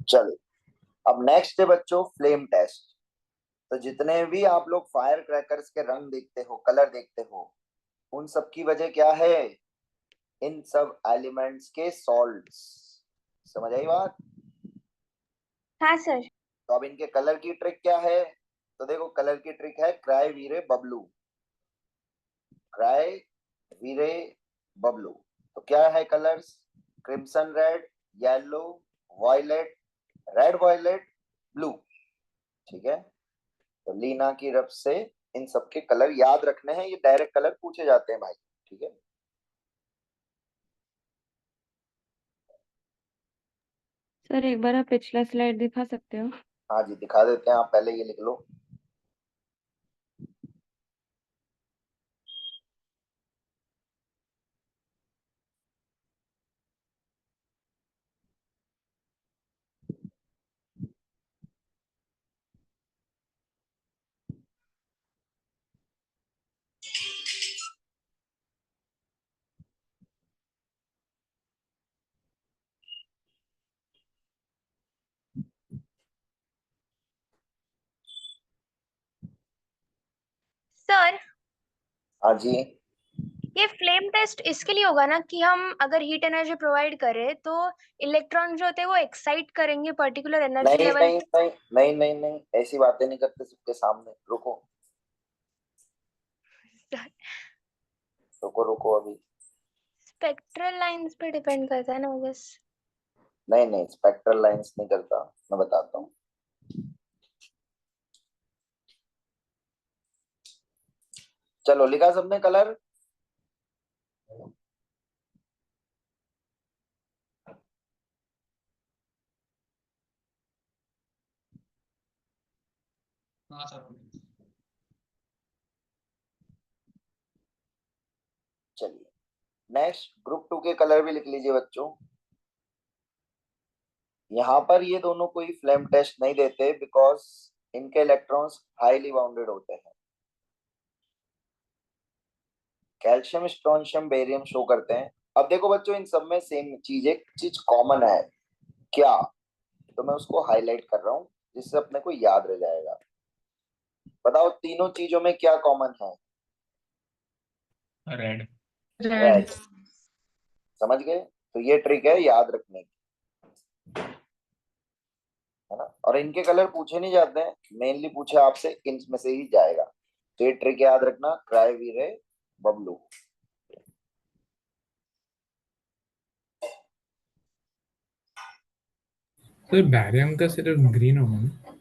चलो, अब नेक्स्ट है बच्चों फ्लेम टेस्ट। तो जितने भी आप लोग फायर क्रैकर्स के रंग देखते हो, कलर देखते हो, उन सब की वजह क्या है, इन सब एलिमेंट्स के सॉल्ट्स। समझ आई बात? हाँ सर। तो अब इनके कलर की ट्रिक क्या है, तो देखो कलर की ट्रिक है क्राई वीरे बबलू। क्राई वीरे बबलू। तो क्या है colours, crimson red, yellow, violet, red violet, blue, ठीक है। तो लीना की रफ से इन सबके कलर याद रखने हैं, ये डायरेक्ट कलर पूछे जाते हैं भाई, ठीक है। सर एक बार आप पिछला स्लाइड दिखा सकते हो? हाँ जी दिखा देते हैं, आप पहले ये लिख लो। सर हाँ जी। ये फ्लेम टेस्ट इसके लिए होगा ना कि हम अगर हीट एनर्जी प्रोवाइड करें तो इलेक्ट्रॉन जो होते हैं वो एक्साइट करेंगे पर्टिकुलर एनर्जी नहीं लेवल नहीं नहीं नहीं नहीं नहीं, ऐसी बातें नहीं करते सबके सामने। रुको रुको रुको अभी। स्पेक्ट्रल लाइंस पे डिपेंड करता है ना बस। नहीं नहीं, स्पेक्ट्रल लाइंस नहीं करता, मैं बताता हूँ। चलो लिखा सबने कलर? हाँ सर। चलिए नेक्स्ट ग्रुप 2 के कलर भी लिख लीजिए बच्चों। यहाँ पर ये दोनों कोई फ्लेम टेस्ट नहीं देते बिकॉज इनके इलेक्ट्रॉन्स हाईली बाउंडेड होते हैं। कैल्शियम स्ट्रोंशियम बेरियम शो करते हैं। अब देखो बच्चों, इन सब में सेम चीज, एक चीज कॉमन है क्या, तो मैं उसको हाईलाइट कर रहा हूँ जिससे अपने को याद रह जाएगा। बताओ तीनों चीजों में क्या कॉमन है? रेड। रेड। समझ गए? तो ये ट्रिक है याद रखने की, है ना। और इनके कलर पूछे नहीं जाते हैं, मेनली पूछे आपसे इन में से ही जाएगा। तो ये ट्रिक याद रखना, क्राई वीरे बबलू। तो बैरियम का सिर्फ ग्रीन होगा ना?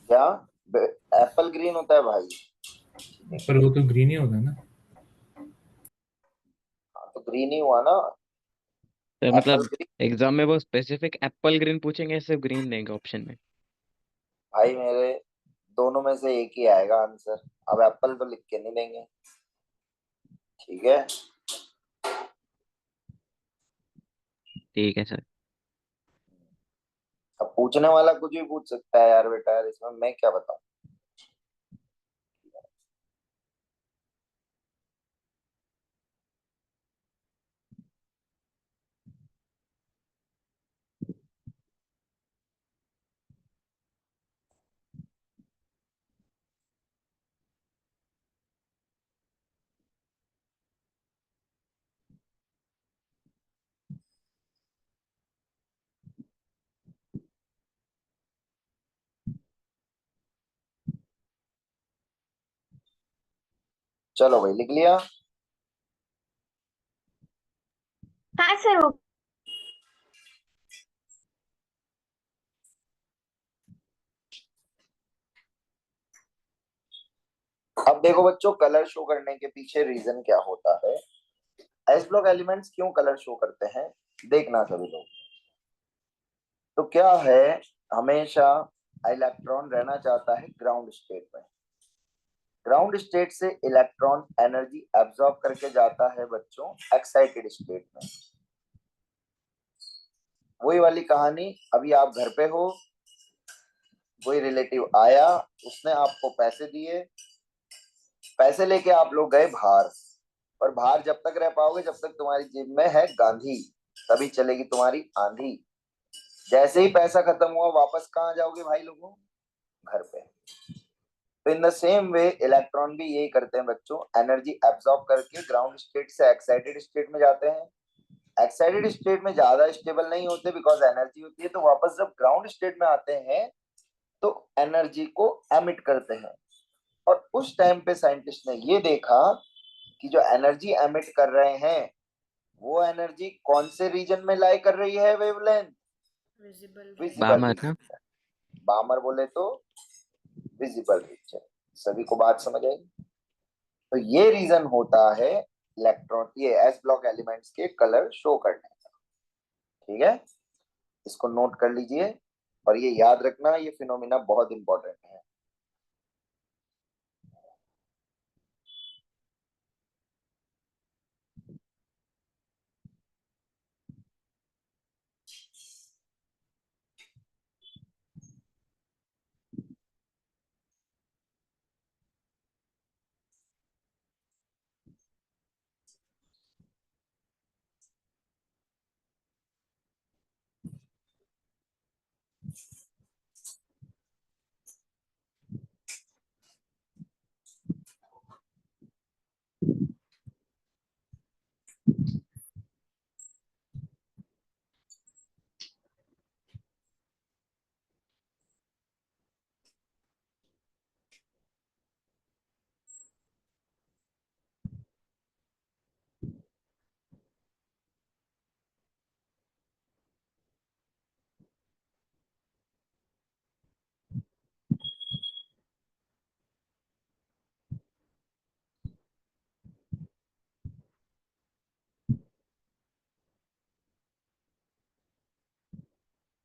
क्या? एप्पल ग्रीन होता है भाई। पर वो तो ग्रीन ही होगा ना? हाँ, तो ग्रीन ही हुआ ना। तो एप्पल मतलब ग्रीन। एग्जाम में वो स्पेसिफिक एप्पल ग्रीन पूछेंगे, सिर्फ ग्रीन देंगे ऑप्शन में? भाई मेरे दोनों में से एक ही आएगा आंसर। अब एप्पल तो लिख के नहीं देंगे, ठीक है। ठीक है सर। अब पूछने वाला कुछ भी पूछ सकता है यार बेटा, यार इसमें मैं क्या बताऊं। चलो भाई लिख लिया। हाँ सर वो अब देखो बच्चों, कलर शो करने के पीछे रीजन क्या होता है। एस ब्लॉक एलिमेंट्स क्यों कलर शो करते हैं, देखना सभी लोग। तो क्या है, हमेशा इलेक्ट्रॉन रहना चाहता है ग्राउंड स्टेट में। ग्राउंड स्टेट से इलेक्ट्रॉन एनर्जी एब्जॉर्ब करके जाता है बच्चों एक्साइटेड स्टेट में। वही वाली कहानी, अभी आप घर पे हो, कोई रिलेटिव आया, उसने आपको पैसे दिए, पैसे लेके आप लोग गए बाहर। और बाहर जब तक रह पाओगे जब तक तुम्हारी जेब में है गांधी, तभी चलेगी तुम्हारी आंधी। जैसे ही पैसा खत्म हुआ वापस कहाँ जाओगे भाई लोगों? घर पे। तो in the same way electron भी यही करते हैं बच्चों, एनर्जी एब्जॉर्ब करके ग्राउंड स्टेट से एक्साइटेड स्टेट में जाते हैं। एक्साइटेड स्टेट में ज्यादा स्टेबल नहीं होते बिकॉज एनर्जी होती है, तो वापस जब ग्राउंड स्टेट में आते हैं तो एनर्जी को एमिट करते हैं। और उस टाइम पे साइंटिस्ट ने ये देखा कि जो एनर्जी एमिट कर रहे हैं वो एनर्जी कौन से रीजन में लाई कर रही है, वेवलेंथ विजिबल बामर ना? बामर बोले तो विजिबल रीजन। सभी को बात समझ आई? तो ये रीजन होता है इलेक्ट्रॉन, ये एस ब्लॉक एलिमेंट्स के कलर शो करने का, ठीक है। इसको नोट कर लीजिए और ये याद रखना, ये फिनोमिना बहुत इंपॉर्टेंट है।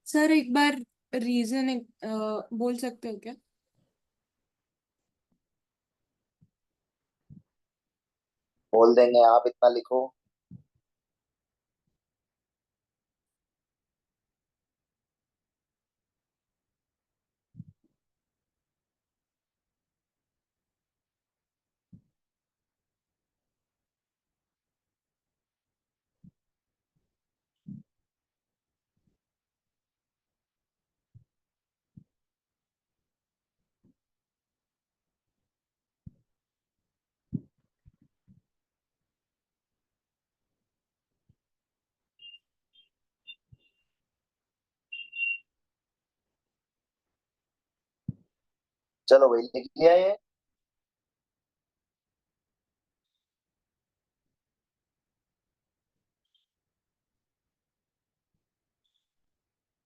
सर एक बार रीजन बोल सकते हो क्या? बोल देंगे, आप इतना लिखो। चलो भाई, लिख लिया ये?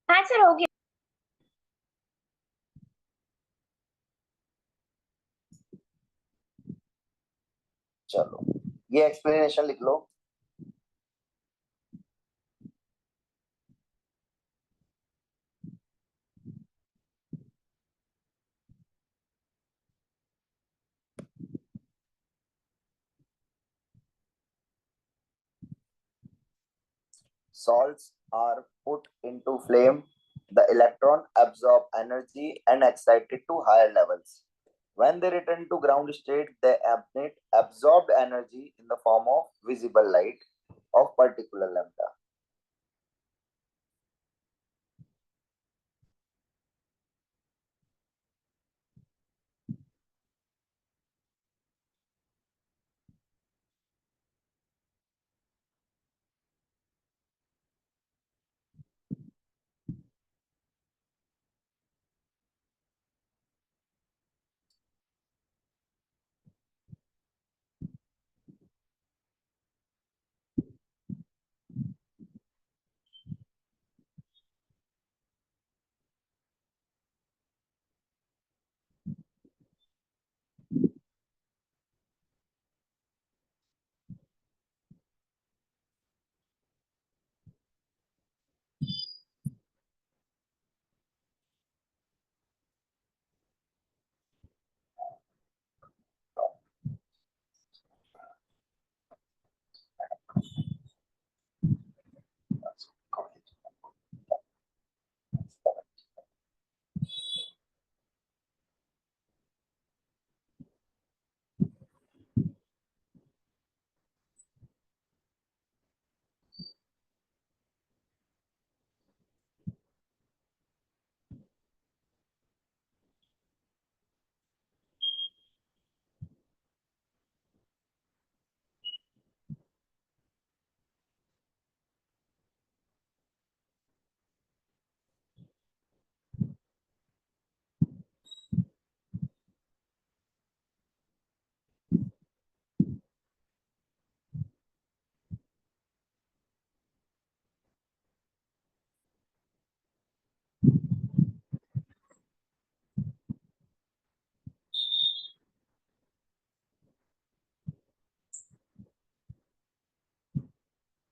हाँ सर हो गया। चलो, ये एक्सप्लेनेशन लिख लो। Salts are put into flame. The electron absorb energy and excited to higher levels. When they return to ground state, they emit absorbed energy in the form of visible light of particular lambda.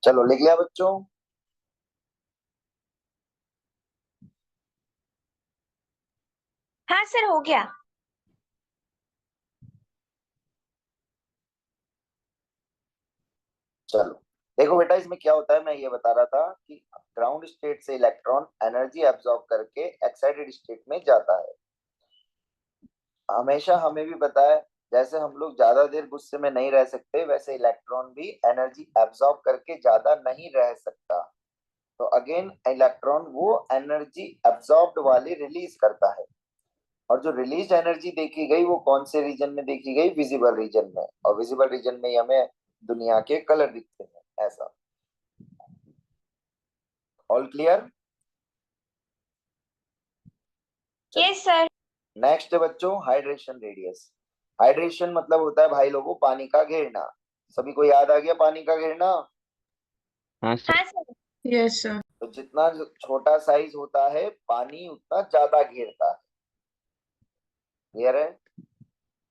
चलो, लिख लिया बच्चों? हाँ sir हो गया। चलो देखो बेटा, इसमें क्या होता है, मैं ये बता रहा था कि ग्राउंड स्टेट से इलेक्ट्रॉन एनर्जी एब्जॉर्ब करके एक्साइटेड स्टेट में जाता है। हमेशा हमें भी पता है, जैसे हम लोग ज्यादा देर गुस्से में नहीं रह सकते, वैसे इलेक्ट्रॉन भी एनर्जी एब्जॉर्ब करके ज्यादा नहीं रह सकता। तो अगेन इलेक्ट्रॉन वो एनर्जी एब्जॉर्ब्ड वाली रिलीज करता है, और जो रिलीज एनर्जी देखी गई वो कौन से रीजन में देखी गई? विजिबल रीजन में। और विजिबल रीजन में ही हमें दुनिया के कलर दिखते हैं। ऐसा। All clear? Yes sir. Next है बच्चों हाइड्रेशन रेडियस। हाइड्रेशन मतलब होता है भाई लोगों पानी का घेरना। सभी को याद आ गया पानी का घेरना? हाँ सर। हाँ सर। Yes sir. तो जितना छोटा साइज होता है पानी उतना ज्यादा घेरता है। क्लियर है?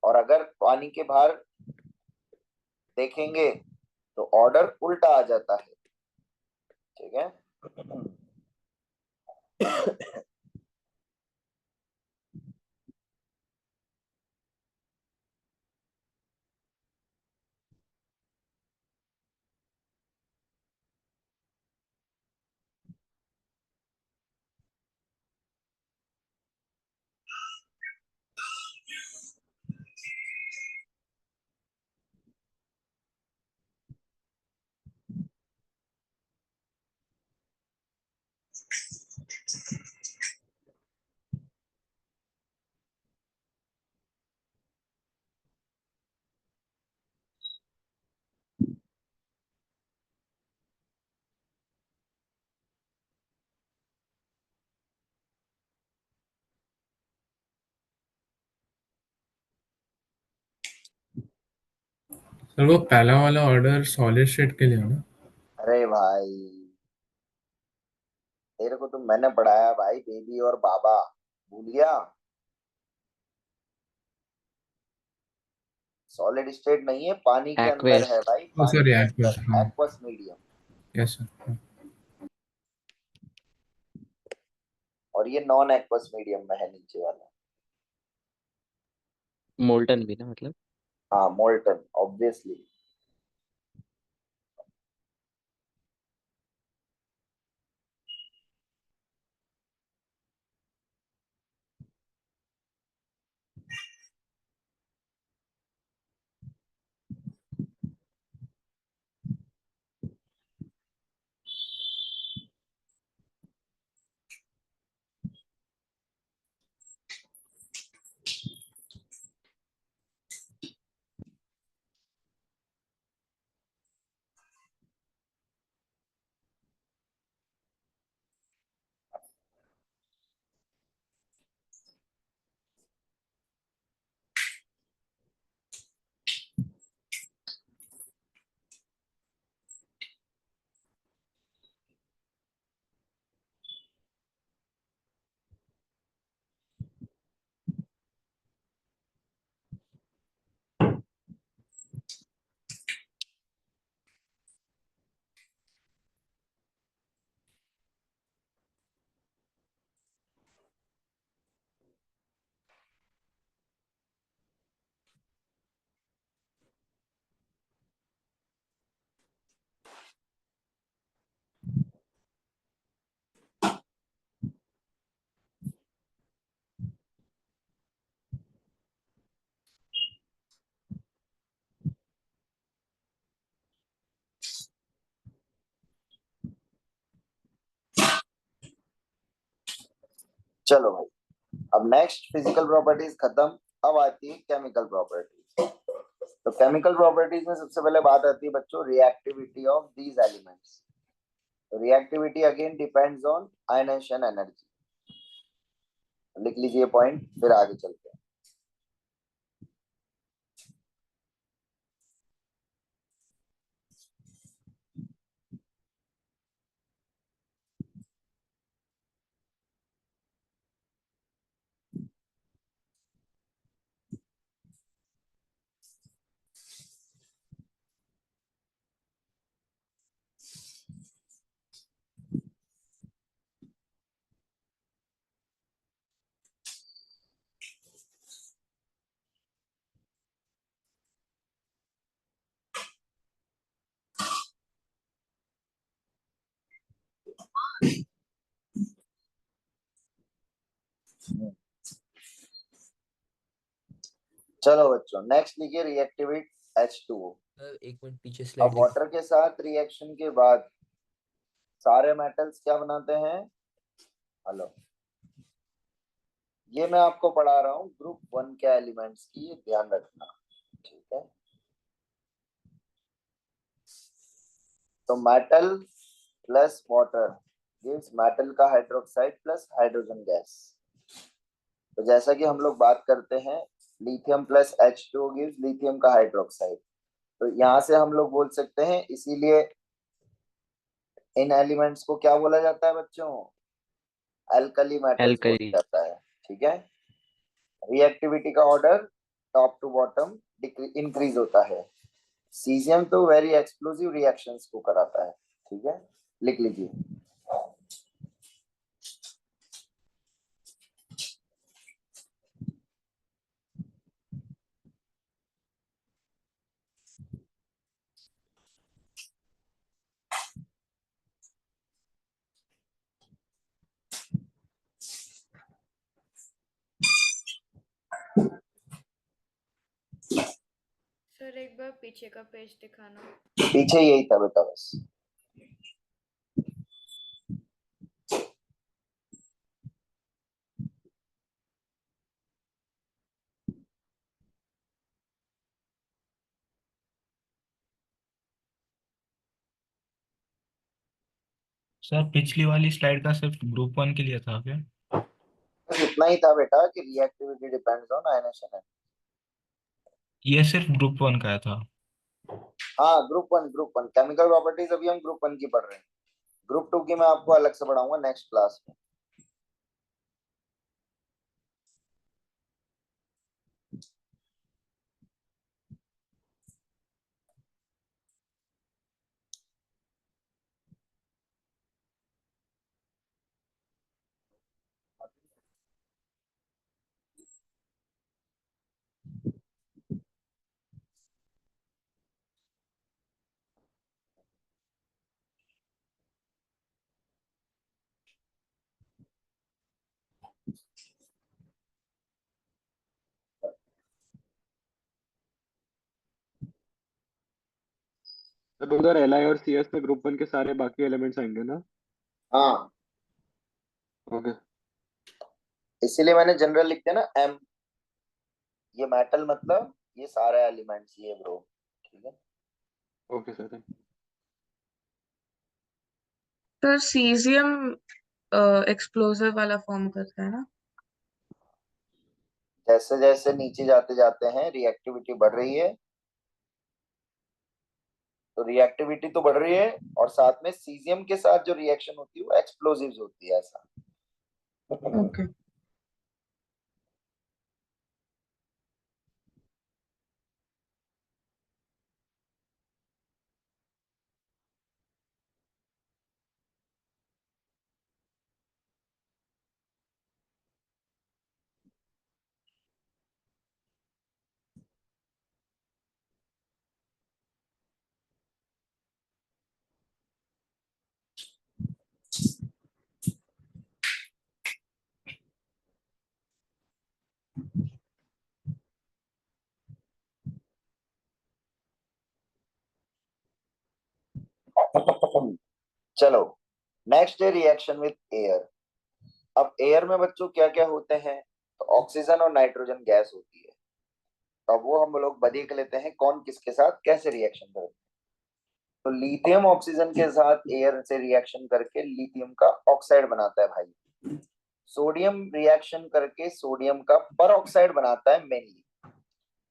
और अगर पानी के बाहर देखेंगे तो ऑर्डर उल्टा आ जाता है। ठीक है? सर वो पहला वाला ऑर्डर सॉलिड स्टेट के लिए है ना? अरे भाई, तेरे को तो मैंने पढ़ाया भाई, बेबी और बाबा, भूल गया? सॉलिड स्टेट नहीं है, पानी के अंदर है एक्वेस। भाई, ओ पानी सॉरी, के एक्वस, अंदर, हाँ। Aqueous medium. Yes sir. और ये नॉन एक्वस मीडियम में है नीचे वाला। मोल्टन भी ना मतलब। हाँ, मोल्टन ऑब्वियसली। चलो भाई, अब नेक्स्ट फिजिकल प्रॉपर्टीज खत्म, अब आती है केमिकल प्रॉपर्टीज। तो केमिकल प्रॉपर्टीज में सबसे पहले बात आती है बच्चों, reactivity of these elements. Reactivity again depends on ionisation energy. लिख लीजिए पॉइंट, फिर आगे चलते हैं। चलो बच्चों, नेक्स्ट लिखिए रिएक्टिविटी H2O। एक मिनट पीछे अब स्लाइड वाटर के साथ रिएक्शन के बाद सारे मेटल्स क्या बनाते हैं? हेलो, ये मैं आपको पढ़ा रहा हूँ ग्रुप 1 के एलिमेंट्स की, ये ध्यान रखना, ठीक है? तो metal plus water gives metal का हाइड्रोक्साइड प्लस हाइड्रोजन गैस। तो जैसा कि हम लोग बात करते हैं, lithium plus H2O gives lithium का हाइड्रोक्साइड। तो यहाँ से हम लोग बोल सकते हैं, इसीलिए इन एलिमेंट्स को क्या बोला जाता है बच्चों? एल्कली मेटल्स बोला एल्कली। जाता है, ठीक है? रिएक्टिविटी का order top to bottom increase होता है। सीजियम तो वेरी एक्सप्लोसिव रिएक्शंस को कराता है, ठीक है? लिख लीजिए। सर एक बार पीछे का पेज दिखाना। पीछे यही था बेटा बस। सर पिछली वाली स्लाइड का सिर्फ ग्रुप 1 के लिए था क्या? बस इतना ही था बेटा कि रिएक्टिविटी डिपेंड्स ऑन आयनाइजेशन। ये सिर्फ ग्रुप 1 का था। हाँ, ग्रुप वन केमिकल प्रॉपर्टीज अभी हम ग्रुप वन की पढ़ रहे हैं। ग्रुप टू की मैं आपको अलग से पढ़ाऊंगा नेक्स्ट क्लास में। तो उधर एल आई और सी एस में ग्रुप वन के सारे बाकी एलिमेंट्स आएंगे ना? हाँ, ओके। इसीलिए मैंने जनरल लिखते हैं ना एम, ये मेटल मतलब ये सारे एलिमेंट्स ये ब्रो। ठीक है, okay sir, thank sir caesium explosive वाला फॉर्म करता है ना? जैसे जैसे नीचे जाते जाते हैं रिएक्टिविटी बढ़ रही है, तो रिएक्टिविटी तो बढ़ रही है और साथ में सीजियम के साथ जो रिएक्शन होती है वो एक्सप्लोजिव्स होती है, ऐसा। ओके। चलो, नेक्स्ट है रिएक्शन विद एयर। अब एयर में बच्चों क्या क्या होते हैं, तो ऑक्सीजन और नाइट्रोजन गैस होती है। तो अब वो हम लोग देख लेते हैं कौन किसके साथ कैसे रिएक्शन करते हैं। तो लिथियम ऑक्सीजन के साथ एयर से रिएक्शन करके लिथियम का ऑक्साइड बनाता है भाई। सोडियम रिएक्शन करके सोडियम का पर ऑक्साइड बनाता है मेनली।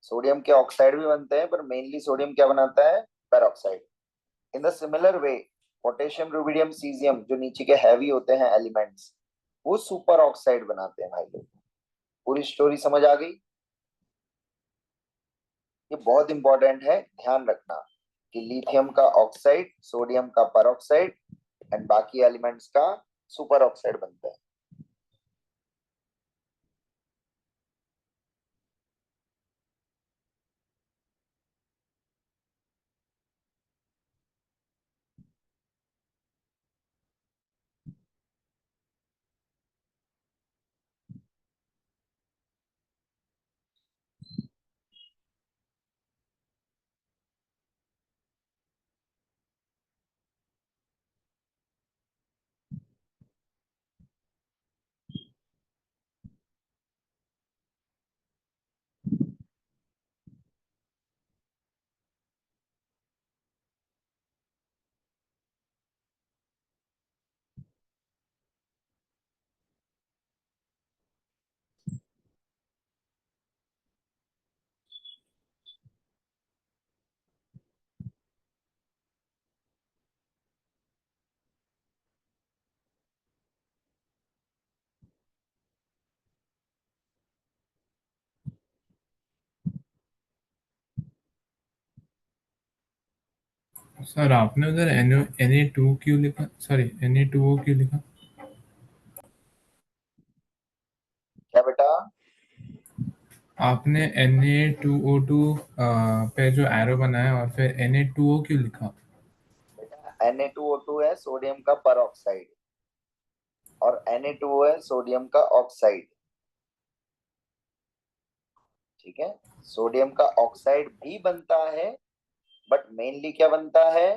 सोडियम के ऑक्साइड भी बनते हैं पर मेनली सोडियम क्या बनाता है, पर oxide. In the similar way potassium, rubidium, caesium जो नीचे के हैवी होते हैं एलिमेंट्स, वो सुपर ऑक्साइड बनाते हैं भाई लोग। पूरी स्टोरी समझ आ गई? ये बहुत इंपॉर्टेंट है, ध्यान रखना कि लिथियम का ऑक्साइड, सोडियम का परऑक्साइड एंड बाकी एलिमेंट्स का सुपर ऑक्साइड बनता है। सर आपने उधर Na2 क्यों लिखा, सॉरी Na2O क्यों लिखा? क्या बेटा? आपने Na2O2 पे जो एरो बनाया और फिर Na2O क्यों लिखा? Na2O2 है सोडियम का परऑक्साइड और Na2O है सोडियम का ऑक्साइड। ठीक है, सोडियम का ऑक्साइड भी बनता है बट मेनली क्या बनता है,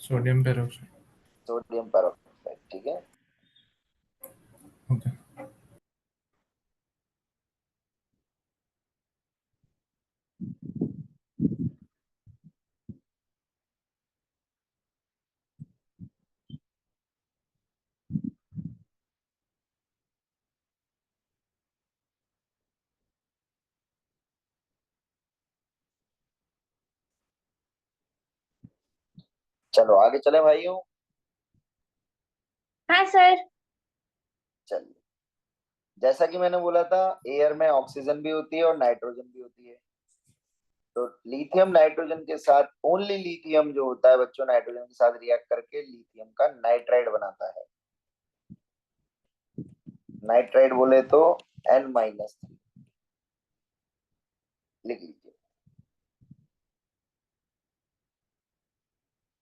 सोडियम पेरोक्साइड। Sodium peroxide. ठीक है, ओके। चलो आगे चले भाइयों। हाँ सर। चलिए, जैसा कि मैंने बोला था, एयर में ऑक्सीजन भी होती है और नाइट्रोजन भी होती है। तो लिथियम नाइट्रोजन के साथ, ओनली लिथियम जो होता है बच्चों, नाइट्रोजन के साथ रिएक्ट करके लिथियम का नाइट्राइड बनाता है। नाइट्राइड बोले तो N-3 लिख लीजिए।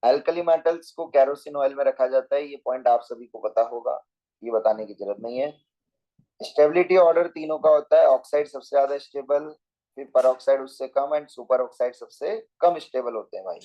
एल्कली मेटल्स को कैरोसिन ऑयल में रखा जाता है, ये पॉइंट आप सभी को पता होगा, ये बताने की जरूरत नहीं है। स्टेबिलिटी ऑर्डर तीनों का होता है, ऑक्साइड सबसे ज्यादा स्टेबल, फिर परऑक्साइड उससे कम, एंड सुपर ऑक्साइड सबसे कम स्टेबल होते हैं भाई।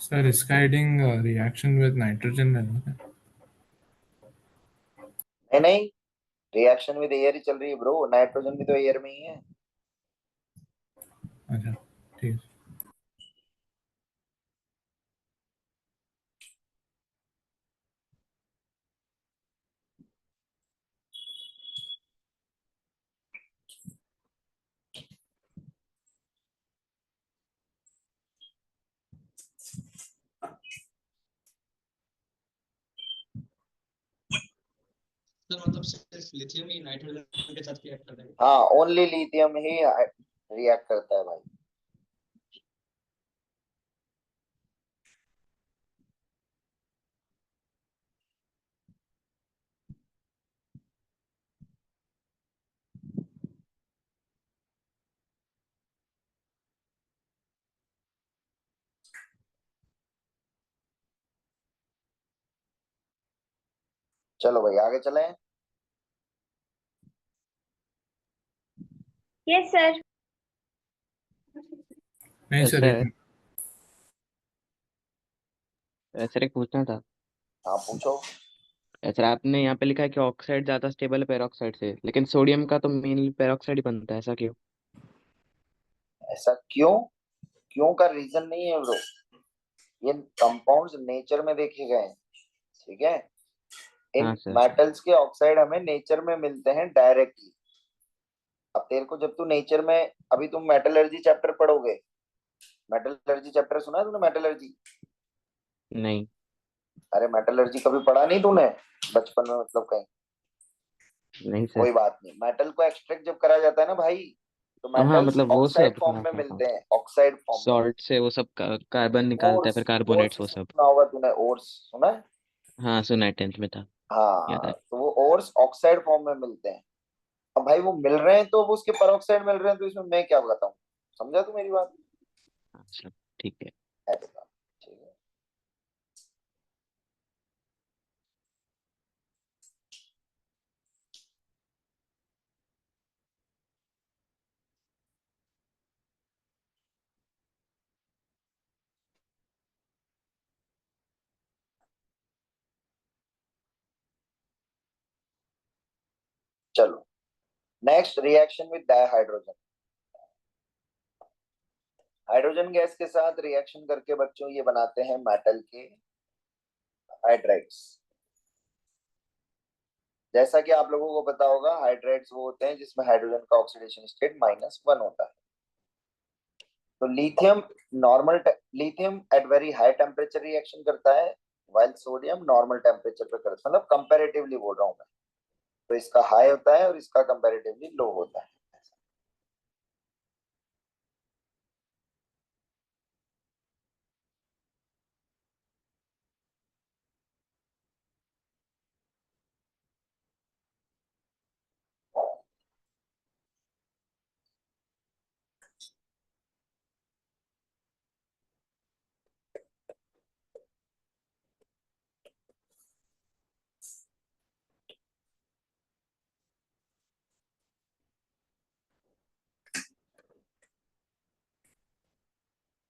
सर इसका हेडिंग रिएक्शन विद नाइट्रोजन है ना? नहीं, रिएक्शन विद एयर ही चल रही है ब्रो, नाइट्रोजन भी तो एयर में ही है। अच्छा ठीक। मतलब सिर्फ लिथियम ही नाइट्रोजन के साथ रिएक्ट करता है? हाँ, ओनली लिथियम ही रिएक्ट करता है भाई। चलो भाई आगे चलें। Yes sir. नहीं सर, सर सर एक पूछना था। हाँ पूछो। सर आपने यहाँ पे लिखा है कि ऑक्साइड ज्यादा स्टेबल है पेरोक्साइड से, लेकिन सोडियम का तो मेनली पेरोक्साइड ही बनता है, ऐसा क्यों? ऐसा क्यों? क्यों का रीजन नहीं है ब्रो, ये कंपाउंड्स नेचर में देखे गए हैं, ठीक है। इन हाँ सर। मेटल्स के ऑक्साइड हमें नेचर में मिलते हैं डायरेक्टली। अब तेरे को जब तू नेचर में, अभी तुम मेटलर्जी चैप्टर पढ़ोगे, मेटलर्जी चैप्टर सुना है तूने, मेटलर्जी? नहीं। अरे मेटलर्जी कभी पढ़ा नहीं तूने बचपन में, मतलब कहीं? नहीं कोई सर। बात नहीं, मेटल को एक्सट्रैक्ट जब करा जाता है ना भाई, तो हाँ मेटल्स मतलब वो ऑक्साइड सब, फॉर्म हाँ में हाँ हाँ, मिलते हैं, ऑक्साइड फॉर्म में। सॉल्ट से वो सब कार्बन निकालता है, ओर्स, फिर ओर्स कार्बोनेट्स वो सब। सुना होगा तूने, ओर्स सुना है? हाँ सुना है, 10th में था, याद हाँ, है। तो वो ओर्स ऑक्साइड फॉर्म में मिलते हैं। अब भाई वो मिल रहे हैं तो वो उसके पेरोक्साइड मिल रहे हैं, तो इसमें मैं क्या बताऊं, समझा तू मेरी बात? अच्छा ठीक है। ऐसा, ठीक है। चलो next, reaction with dihydrogen. Hydrogen gas के साथ रिएक्शन करके बच्चों ये बनाते हैं मेटल के हाइड्राइड्स। जैसा कि आप लोगों को पता होगा, हाइड्राइड्स वो होते हैं जिसमें हाइड्रोजन का ऑक्सीडेशन स्टेट -1 होता है। तो lithium at very high temperature reaction करता है, वाइल सोडियम नॉर्मल टेम्परेचर पे करता है, मतलब कंपैरेटिवली बोल रहा हूं मैं। तो इसका हाई होता है और इसका कंपैरेटिवली लो होता है।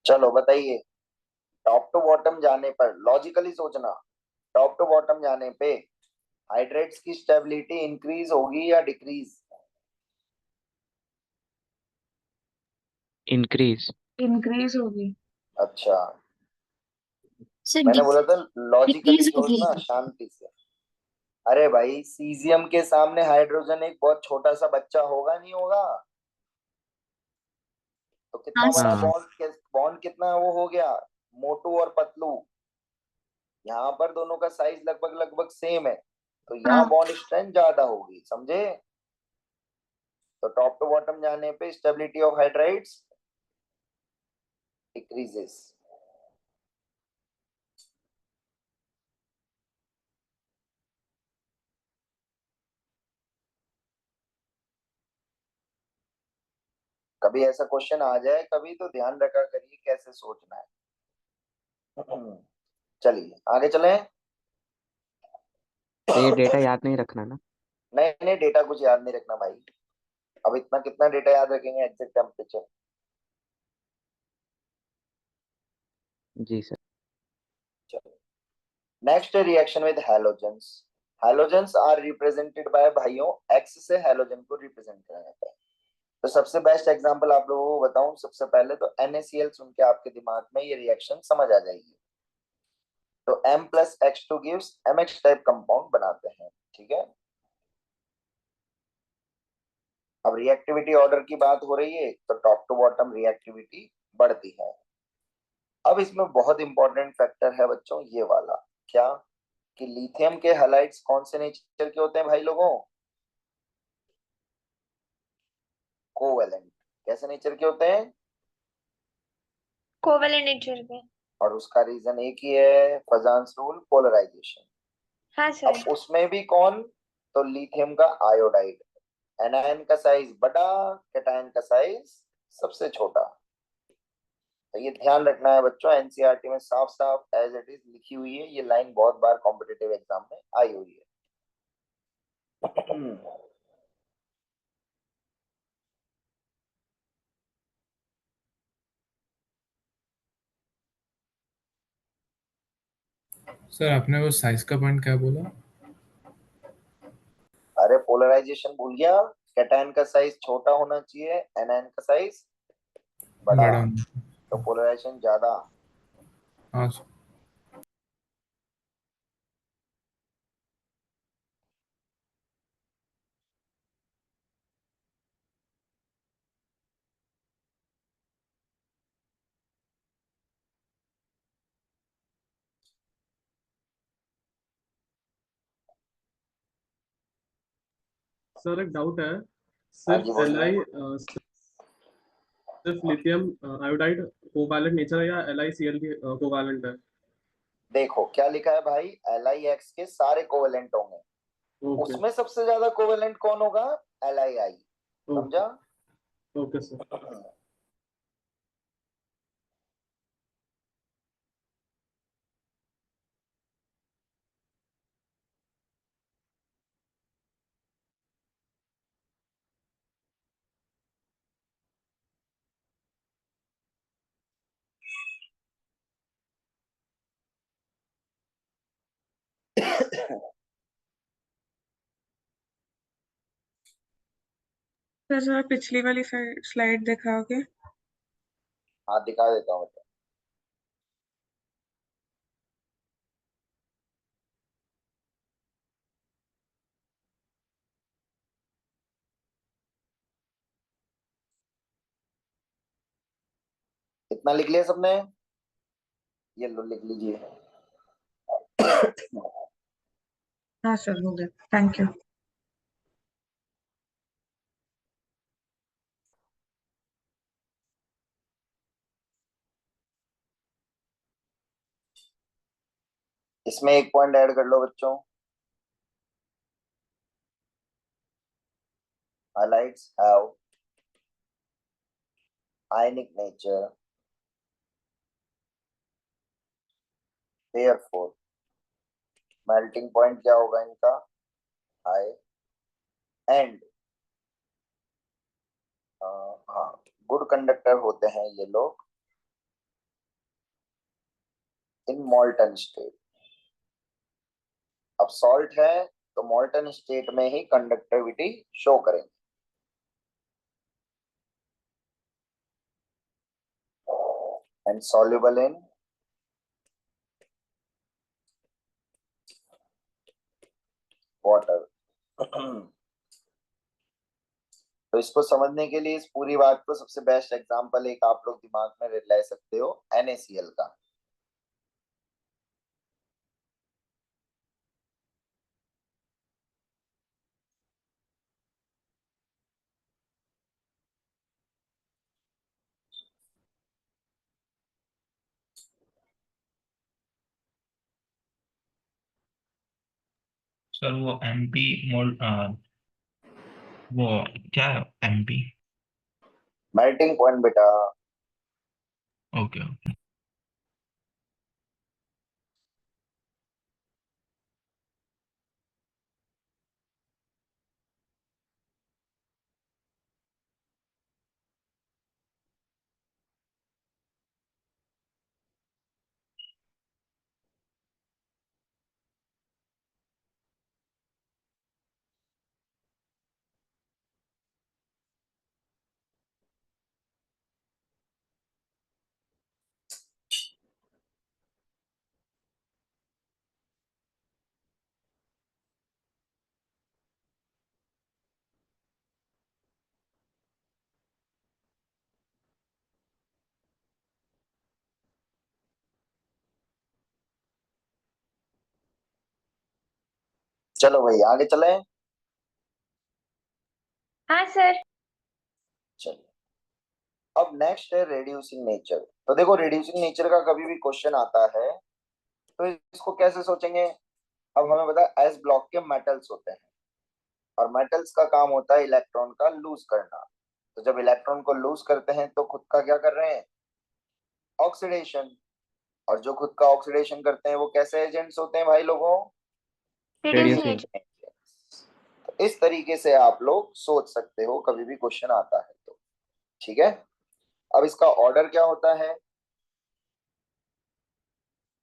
चलो बताइए, टॉप टू बॉटम जाने पर, लॉजिकली सोचना, टॉप टू बॉटम जाने पे हाइड्रेट्स की स्टेबिलिटी इंक्रीज होगी या डिक्रीज? इंक्रीज इंक्रीज होगी। अच्छा, सर मैंने बोला था लॉजिकली डिक्रीज होगी। सोचना, शांति से। अरे भाई, सीजियम के सामने हाइड्रोजन एक बहुत छोटा सा बच्चा होगा, नहीं होगा? तो कितना हाँ बड़ा सर। हाँ बॉन्ड, बॉन्ड कितना वो हो गया, मोटू और पतलू। यहाँ पर दोनों का साइज लगभग लगभग सेम है, तो यहाँ हाँ बॉन्ड स्ट्रेंथ ज्यादा होगी, समझे? तो टॉप टू बॉटम जाने पे स्टेबिलिटी ऑफ हाइड्राइड्स डिक्रीजेस। कभी ऐसा क्वेश्चन आ जाए कभी, तो ध्यान रखा करिए कैसे सोचना है। चलिए आगे चलें। तो ये डेटा याद नहीं रखना ना। नहीं नहीं, डेटा कुछ याद नहीं रखना भाई। अब इतना कितना डेटा याद रखेंगे, एग्जैक्ट टेम्परेचर। जी सर। Next reaction with halogens. Halogens are represented by भाइयों, एक्स से हैलोजन को रिप्रेजेंट किया जाता है। तो सबसे बेस्ट एग्जांपल आप लोगों को बताऊं, सबसे पहले तो NaCl सुन के आपके दिमाग में ये रिएक्शन समझ आ जाएगी। तो M plus H2 gives MX type compound बनाते हैं, ठीक है। अब रिएक्टिविटी ऑर्डर की बात हो रही है, तो टॉप टू बॉटम रिएक्टिविटी बढ़ती है। अब इसमें बहुत इंपॉर्टेंट फैक्टर है बच्चों, ये वाला, क्या कि लिथियम के हैलाइड्स कौन से नेचर के होते हैं भाई लोगों? कोवेलेंट। कैसे नेचर के होते हैं? कोवेलेंट नेचर के। और उसका रीजन एक ही है, फजान्स रूल, पोलराइजेशन। हाँ अब सर। उसमें भी कौन? तो लिथियम का आयोडाइड। एनायन का साइज बड़ा, कैटायन का साइज सबसे छोटा। तो ये ध्यान रखना है बच्चों, एनसीईआरटी में साफ साफ एज इट इज लिखी हुई है, ये लाइन बहुत बार कॉम्पिटिटिव एग्जाम में आई हुई है। सर आपने वो साइज का पॉइंट क्या बोला? अरे पोलराइजेशन भूल गया, कैटायन का साइज छोटा होना चाहिए, एनायन का साइज बड़ा, बड़ा। तो पोलराइजेशन ज्यादा। हाँ सर। सर एक डाउट है, हाँ जी सिर्फ बोलिए। सिर्फ लिथियम आयोडाइड कोवैलेंट नेचर है या LiCl भी कोवैलेंट है? देखो क्या लिखा है भाई, LiX के सारे कोवेलेंट होंगे, ओके उसमें सबसे ज्यादा कोवेलेंट कौन होगा? Li। समझा? Okay sir. सर जरा पिछली वाली स्लाइड दिखाओगे? हाँ दिखा देता हूँ। इतना लिख लिया सबने? ये लो लिख लीजिए। हाँ सर हो गया, थैंक यू। इसमें एक पॉइंट ऐड कर लो बच्चों, halides have ionic nature, therefore melting point क्या होगा इनका? हाई। एंड हाँ, गुड कंडक्टर होते हैं ये लोग इन मॉल्टन स्टेट। अब सॉल्ट है तो मॉल्टन स्टेट में ही कंडक्टिविटी शो करेंगे। and soluble in water. तो इसको समझने के लिए इस पूरी बात को सबसे बेस्ट एग्जांपल एक आप लोग दिमाग में ले सकते हो NaCl का। सर वो एमपी मोल वो क्या है एमपी? मेल्टिंग पॉइंट बेटा। Okay okay. चलो भाई आगे चले। हाँ सर। चलिए अब नेक्स्ट है रिड्यूसिंग नेचर। तो देखो रिड्यूसिंग नेचर का कभी भी क्वेश्चन आता है तो इसको कैसे सोचेंगे। अब हमें पता एस ब्लॉक के मेटल्स होते हैं और मेटल्स का काम होता है इलेक्ट्रॉन का लूज करना। तो जब इलेक्ट्रॉन को लूज करते हैं तो खुद का क्या कर रहे हैं, ऑक्सीडेशन। और जो खुद का ऑक्सीडेशन करते हैं वो कैसे एजेंट्स होते हैं भाई लोगों, रिड्यूसिंग Reducing. एजेंट। तो इस तरीके से आप लोग सोच सकते हो कभी भी क्वेश्चन आता है तो। ठीक है, अब इसका ऑर्डर क्या होता है।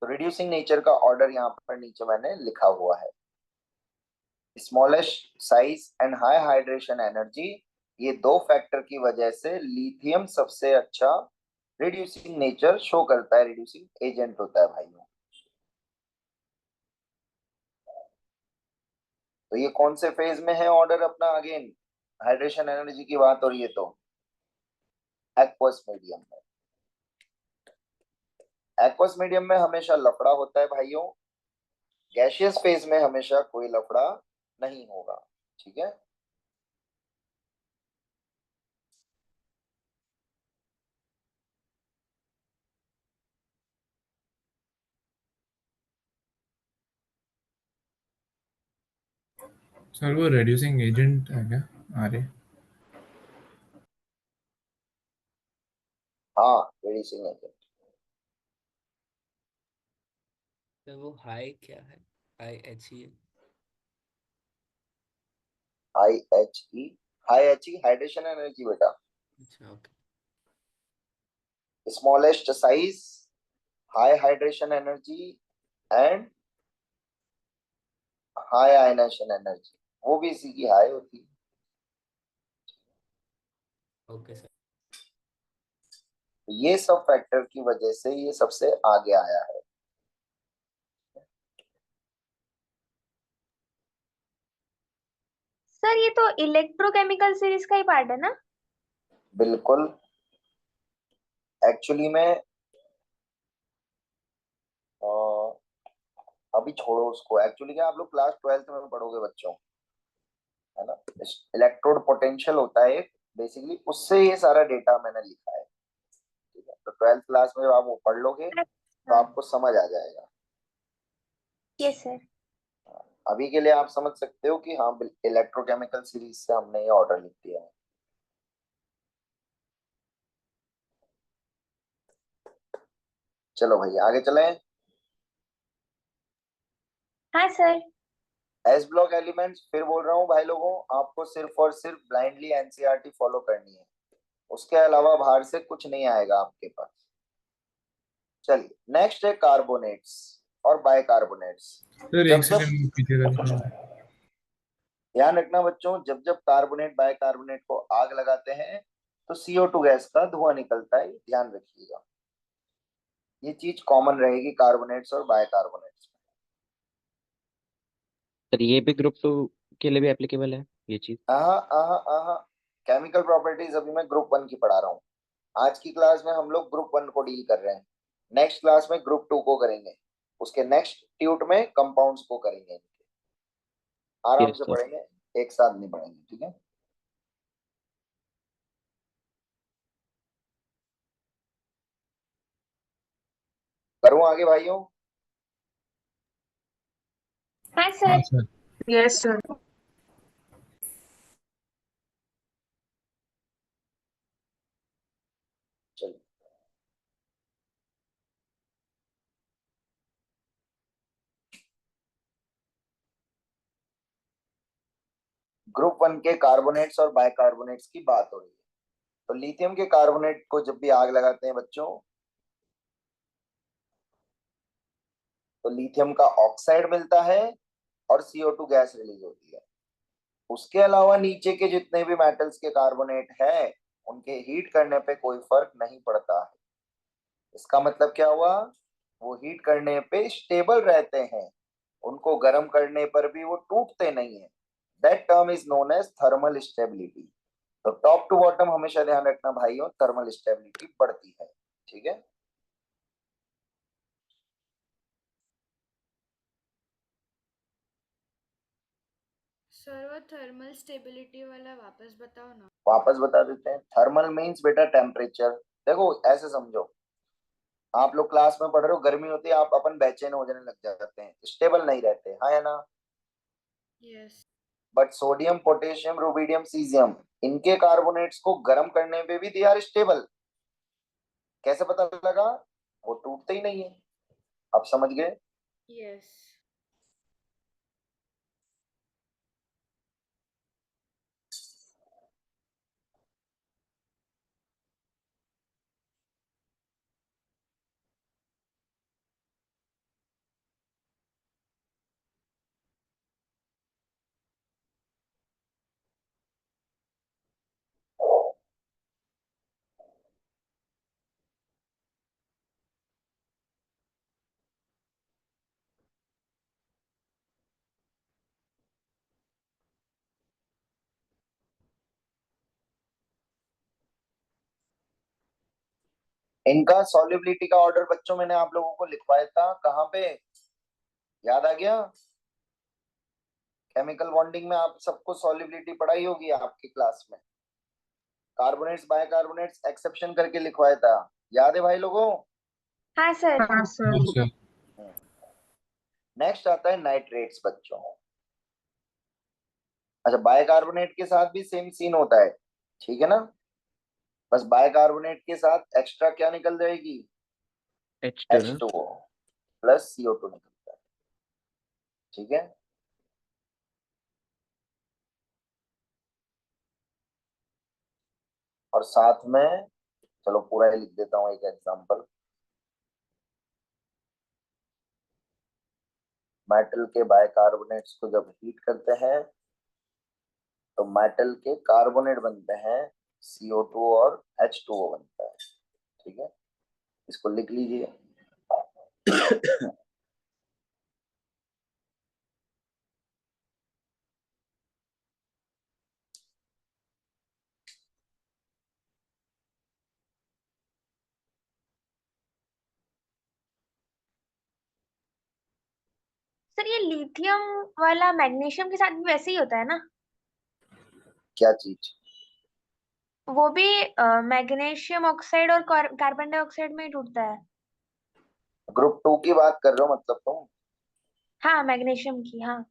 तो रिड्यूसिंग नेचर का ऑर्डर यहाँ पर नीचे मैंने लिखा हुआ है। Smallest size and high hydration energy, ये दो फैक्टर की वजह से लिथियम सबसे अच्छा रिड्यूसिंग नेचर शो करता है, रिड्यूसिंग एजेंट होता है भाइयों। तो ये कौन से फेज में है ऑर्डर अपना, अगेन हाइड्रेशन एनर्जी की बात हो रही है तो एक्वस मीडियम में। एक्वस मीडियम में हमेशा लफड़ा होता है भाइयों, गैसियस फेज में हमेशा कोई लफड़ा नहीं होगा। ठीक है, सर वो रिड्यूसिंग एजेंट है क्या आर्य? हाँ रिड्यूसिंग एजेंट। तो वो हाई क्या है? IHE। IHE, high hydration energy बेटा। अच्छा okay. Smallest size, high hydration energy and high ionisation energy, वो भी इसी की हाई होती है। Okay sir. तो ये सब फैक्टर की वजह से ये सबसे आगे आया है। सर ये तो इलेक्ट्रोकेमिकल सीरीज का ही पार्ट है ना? बिल्कुल, एक्चुअली में अभी छोड़ो उसको। एक्चुअली क्या आप लोग क्लास 12th में पढ़ोगे बच्चों, है ना। इलेक्ट्रोड पोटेंशियल होता है एक, बेसिकली उससे ये सारा डेटा मैंने लिखा है। ठीक है, तो 12th क्लास में जब आप वो पढ़ लोगे तो आपको समझ आ जाएगा। Yes sir. अभी के लिए आप समझ सकते हो कि हाँ इलेक्ट्रोकेमिकल सीरीज से हमने ये ऑर्डर लिख दिया है। चलो भाई आगे चलें। हाँ सर। एस ब्लॉक एलिमेंट्स, फिर बोल रहा हूँ भाई लोगों, आपको सिर्फ और सिर्फ ब्लाइंडली एनसीईआरटी फॉलो करनी है, उसके अलावा बाहर से कुछ नहीं आएगा आपके पास। चलिए नेक्स्ट है कार्बोनेट्स और बाइकार्बोनेट्स। सर जब एक जब सेकंड पीछे का दिखाओ। ध्यान रखना बच्चों, जब जब कार्बोनेट बाइकार्बोनेट को आग लगाते हैं तो CO2 गैस का धुआं निकलता है, ध्यान रखिएगा। ये चीज कॉमन रहेगी कार्बोनेट्स और बायकार्बोनेट्स में। सर ये भी ग्रुप 2 के लिए भी एप्लीकेबल है ये चीज? केमिकल प्रॉपर्टीज अभी मैं ग्रुप 1 की पढ़ा रहा हूँ। आज की क्लास में हम लोग ग्रुप 1 को डील कर रहे हैं, नेक्स्ट क्लास में ग्रुप 2 को करेंगे, उसके नेक्स्ट ट्यूट में कंपाउंड्स को करेंगे। आराम यस से सर। पढ़ेंगे, एक साथ नहीं पढ़ेंगे, ठीक है। करूँ आगे भाइयों? हाँ सर। Sir Yes, sir. चलिए, ग्रुप 1 के कार्बोनेट्स और बायकार्बोनेट्स की बात हो रही है। तो लिथियम के कार्बोनेट को जब भी आग लगाते हैं बच्चों, तो लिथियम का ऑक्साइड मिलता है और CO2 गैस रिलीज होती है। उसके अलावा नीचे के जितने भी मेटल्स के कार्बोनेट हैं, उनके हीट करने पे कोई फर्क नहीं पड़ता है। इसका मतलब क्या हुआ? वो हीट करने पे स्टेबल रहते हैं, उनको गर्म करने पर भी वो टूटते नहीं है। That term is known as thermal stability. तो टॉप टू बॉटम हमेशा ध्यान रखना भाइयों, थर्मल स्टेबिलिटी बढ़ती है, ठीक है। सर वो थर्मल स्टेबिलिटी वाला वापस बताओ ना। वापस बता देते हैं। थर्मल मीन्स बेटा टेम्परेचर। देखो ऐसे समझो, आप लोग क्लास में पढ़ रहे हो, गर्मी होती है, आप अपन बेचैन हो जाने लग जाते हैं, स्टेबल नहीं रहते, हाँ या ना? Yes. But sodium, potassium, rubidium, caesium, इनके कार्बोनेट्स को गर्म करने पे भी दे आर स्टेबल। कैसे पता लगा? वो टूटते ही नहीं है। आप समझ गए? यस। इनका सॉल्युबिलिटी का ऑर्डर बच्चों मैंने आप लोगों को लिखवाया था, कहाँ पे? याद आ गया? केमिकल बॉन्डिंग में आप सबको सॉल्युबिलिटी पढ़ाई होगी आपकी क्लास में। कार्बोनेट्स बायकार्बोनेट्स एक्सेप्शन करके लिखवाया था, याद है भाई लोगों? हाँ सर। हाँ सर। नेक्स्ट आता है नाइट्रेट्स बच्चों। अच्छा, बायकार्बोनेट के साथ भी सेम सीन होता है, ठीक है ना? बस बायकार्बोनेट के साथ एक्स्ट्रा क्या निकल जाएगी? H2 ना? H2O प्लस CO2 निकलता है, ठीक है। और साथ में, चलो पूरा ही लिख देता हूं एक एग्जांपल। मेटल के बायकार्बोनेट्स को जब हीट करते हैं तो मेटल के कार्बोनेट बनते हैं, CO2 और H2O बनता है, ठीक है। इसको लिख लीजिए। सर ये लिथियम वाला मैग्नीशियम के साथ भी वैसे ही होता है ना? क्या चीज? वो भी मैग्नीशियम ऑक्साइड और कार्बन डाइऑक्साइड में ही टूटता है। ग्रुप 2 की बात कर रहे हो मतलब तुम? हाँ मैग्नीशियम की, हाँ।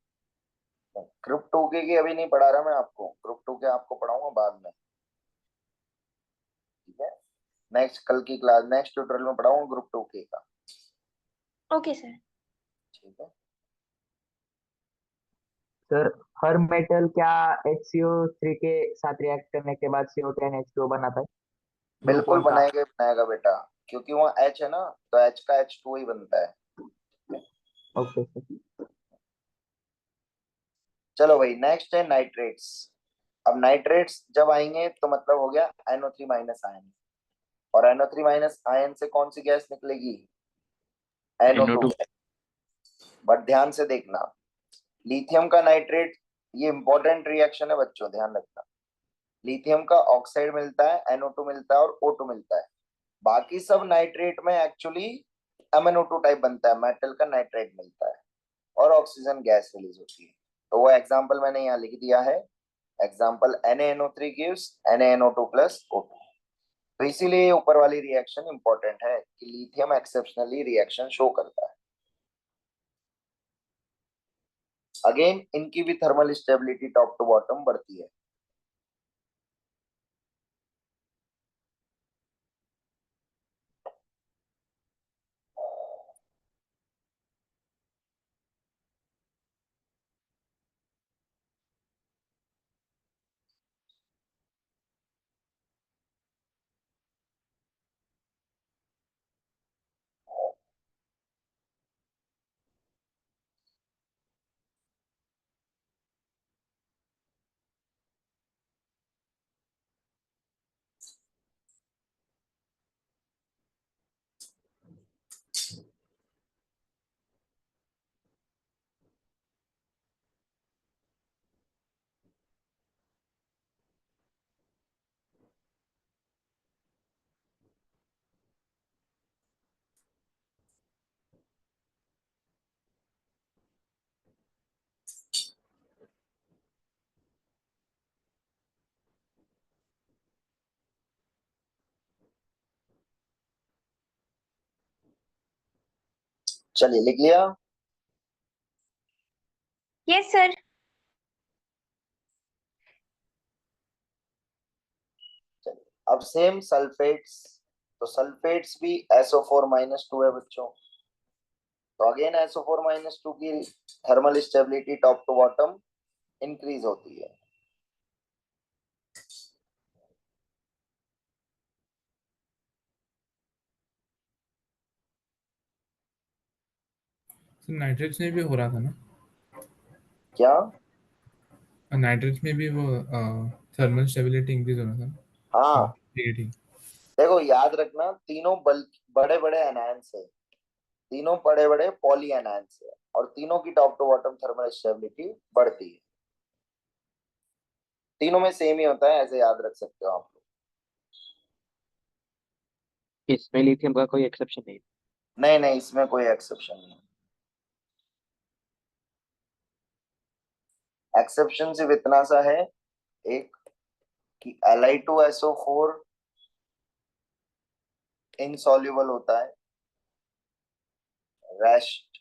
ग्रुप 2 की अभी नहीं पढ़ा रहा मैं आपको, ग्रुप 2 के आपको पढ़ाऊंगा बाद में, ठीक है। नेक्स्ट कल की क्लास, नेक्स्ट ट्यूटोरियल में पढ़ाऊंगा ग्रुप 2 के का, ओके सर। ठीक है। सर हर मेटल क्या HCO3 के साथ रिएक्ट करने के बाद CO2 and H2O बनाता है? ग्रुप बिल्कुल 1 का। बनाएगा बेटा, क्योंकि वहाँ H है ना, तो H का H2 ही बनता है। Okay sir. चलो भाई, नेक्स्ट है नाइट्रेट्स। अब नाइट्रेट्स जब आएंगे तो मतलब हो गया NO3 माइनस आयन, और NO3 माइनस आयन से कौन सी गैस निकलेगी? NO2 gas. बट ध्यान से देखना, लिथियम का नाइट्रेट, ये इंपॉर्टेंट रिएक्शन है बच्चों, ध्यान रखना। लिथियम का ऑक्साइड मिलता है, NO2 मिलता है और O2 मिलता है। बाकी सब नाइट्रेट में एक्चुअली MnO2 टाइप बनता है, मेटल का नाइट्रेट मिलता है और ऑक्सीजन गैस रिलीज होती है। तो वो एग्जांपल मैंने यहाँ लिख दिया है, example NaNO3 gives NaNO2 plus O2। तो इसीलिए ऊपर वाली रिएक्शन इंपॉर्टेंट है कि लिथियम एक्सेप्शनली रिएक्शन शो करता है। अगेन इनकी भी thermal stability top to bottom बढ़ती है। चलिए लिख लिया। Yes sir. अब सेम सल्फेट्स, तो सल्फेट्स भी SO4-2 है बच्चों। तो अगेन SO4-2 की thermal stability top to bottom increase होती है। नाइट्रेट्स में भी हो रहा था ना? क्या? नाइट्रेट्स में भी वो थर्मल स्टेबिलिटी इंक्रीज हो रहा था ना? हाँ ठीक। देखो याद रखना, तीनों बड़े बड़े एनायंस है, तीनों बड़े बड़े पॉली एनायंस है और तीनों की top to bottom thermal stability बढ़ती है। तीनों में सेम ही होता है, ऐसे याद रख सकते हो आप लोग। इसमें लिथियम का कोई एक्सेप्शन नहीं? नहीं नहीं, इसमें कोई एक्सेप्शन नहीं। एक्सेप्शन सिर्फ इतना सा है एक, कि Li2SO4 इनसॉल्युबल होता है, रेस्ट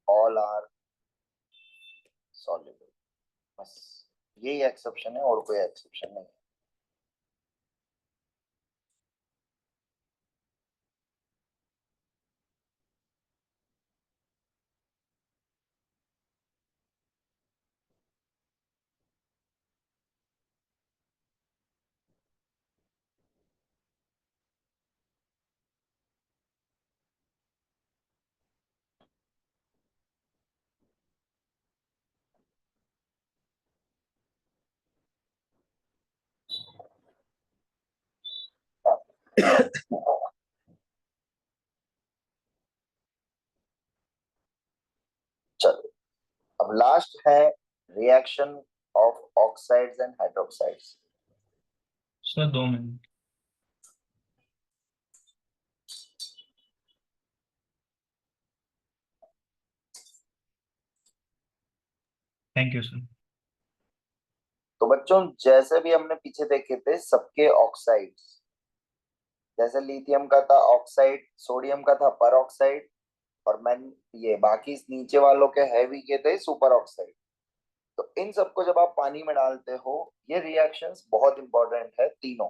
ऑल आर सॉल्युबल। बस यही एक्सेप्शन है और कोई एक्सेप्शन नहीं है। चलो अब लास्ट है reaction of oxides and hydroxides. Sir 2 minute. Thank you sir. तो बच्चों जैसे भी हमने पीछे देखे थे सबके ऑक्साइड्स, जैसे लिथियम का था ऑक्साइड, सोडियम का था पर ऑक्साइड, और ये बाकी नीचे वालों के हैवी के थे सुपर ऑक्साइड। तो इन सबको जब आप पानी में डालते हो, ये रिएक्शंस बहुत इंपॉर्टेंट है तीनों,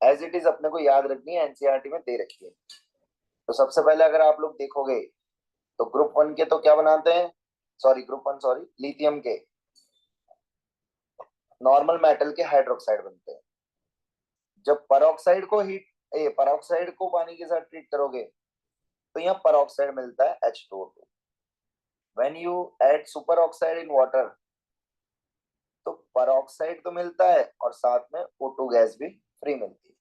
एज इट इज अपने को याद रखनी है, एनसीईआरटी में दे रखी है। तो सबसे पहले अगर आप लोग देखोगे तो ग्रुप 1 के तो क्या बनाते हैं, सॉरी लिथियम के नॉर्मल मेटल के हाइड्रोक्साइड बनते हैं। जब परोक्साइड को पानी के साथ ट्रीट करोगे तो यहाँ परोक्साइड मिलता है H2O2। When you add super oxide in water तो परोक्साइड तो मिलता है और साथ में O2 गैस भी फ्री मिलती है।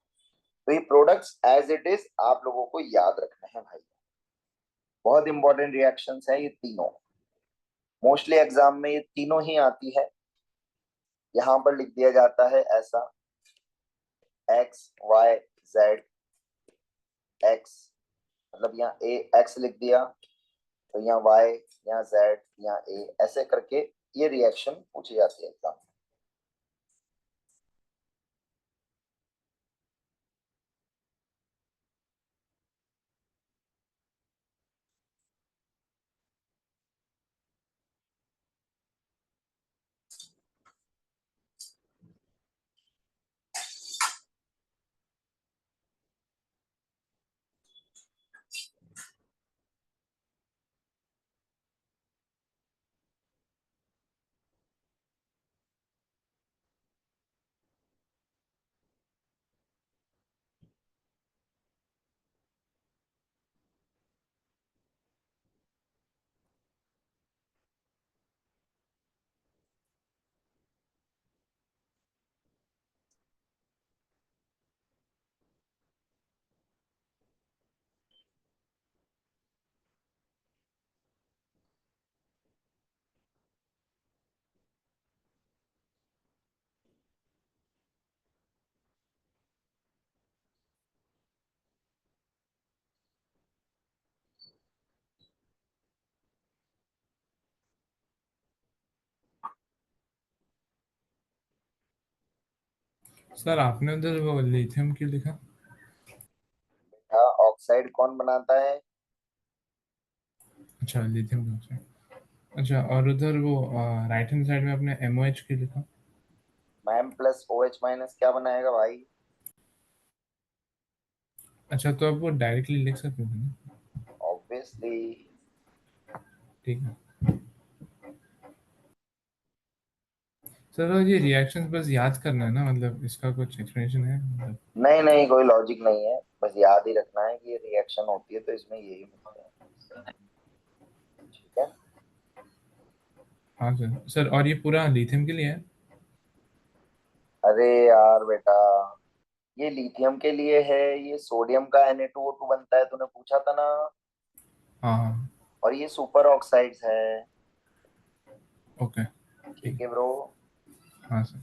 तो ये प्रोडक्ट्स एज इट इज आप लोगों को याद रखने हैं भाई। बहुत इंपॉर्टेंट रिएक्शंस है ये तीनों, मोस्टली एग्जाम में ये तीनों ही आती है। यहां पर लिख दिया जाता है ऐसा, एक्स वाई जेड, एक्स मतलब यहाँ ए एक्स लिख दिया, तो यहाँ वाई, यहाँ जेड, यहाँ ए, ऐसे करके ये रिएक्शन पूछी जाती है एग्जाम में। सर आपने उधर वो लिथियम क्यों लिखा? ऑक्साइड कौन बनाता है? अच्छा लिथियम ऑक्साइड। अच्छा और उधर वो राइट हैंड साइड में आपने MOH क्यों लिखा? मैम प्लस OH माइनस क्या बनाएगा भाई? अच्छा तो आप वो डायरेक्टली लिख सकते थे ना? ऑब्वियसली। ठीक है सर, और ये रिएक्शंस बस याद करना है ना, मतलब इसका कुछ एक्सप्लेनेशन है मतलब? नहीं नहीं, कोई लॉजिक नहीं है, बस याद ही रखना है कि ये रिएक्शन होती है तो इसमें यही होता है। ठीक है। हाँ सर। सर और ये पूरा लिथियम के लिए है? अरे यार बेटा, ये लिथियम के लिए है, ये सोडियम का Na2O2 बनता है, तूने पूछा था ना। हाँ हाँ। और ये सुपर ऑक्साइड्स है। ओके ठीक है ब्रो। हाँ सर।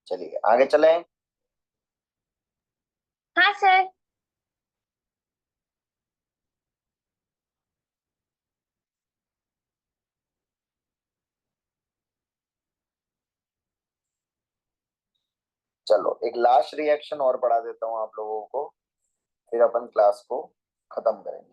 चलिए आगे चलें। हाँ सर। चलो एक लास्ट रिएक्शन और पढ़ा देता हूँ आप लोगों को, फिर अपन क्लास को खत्म करेंगे।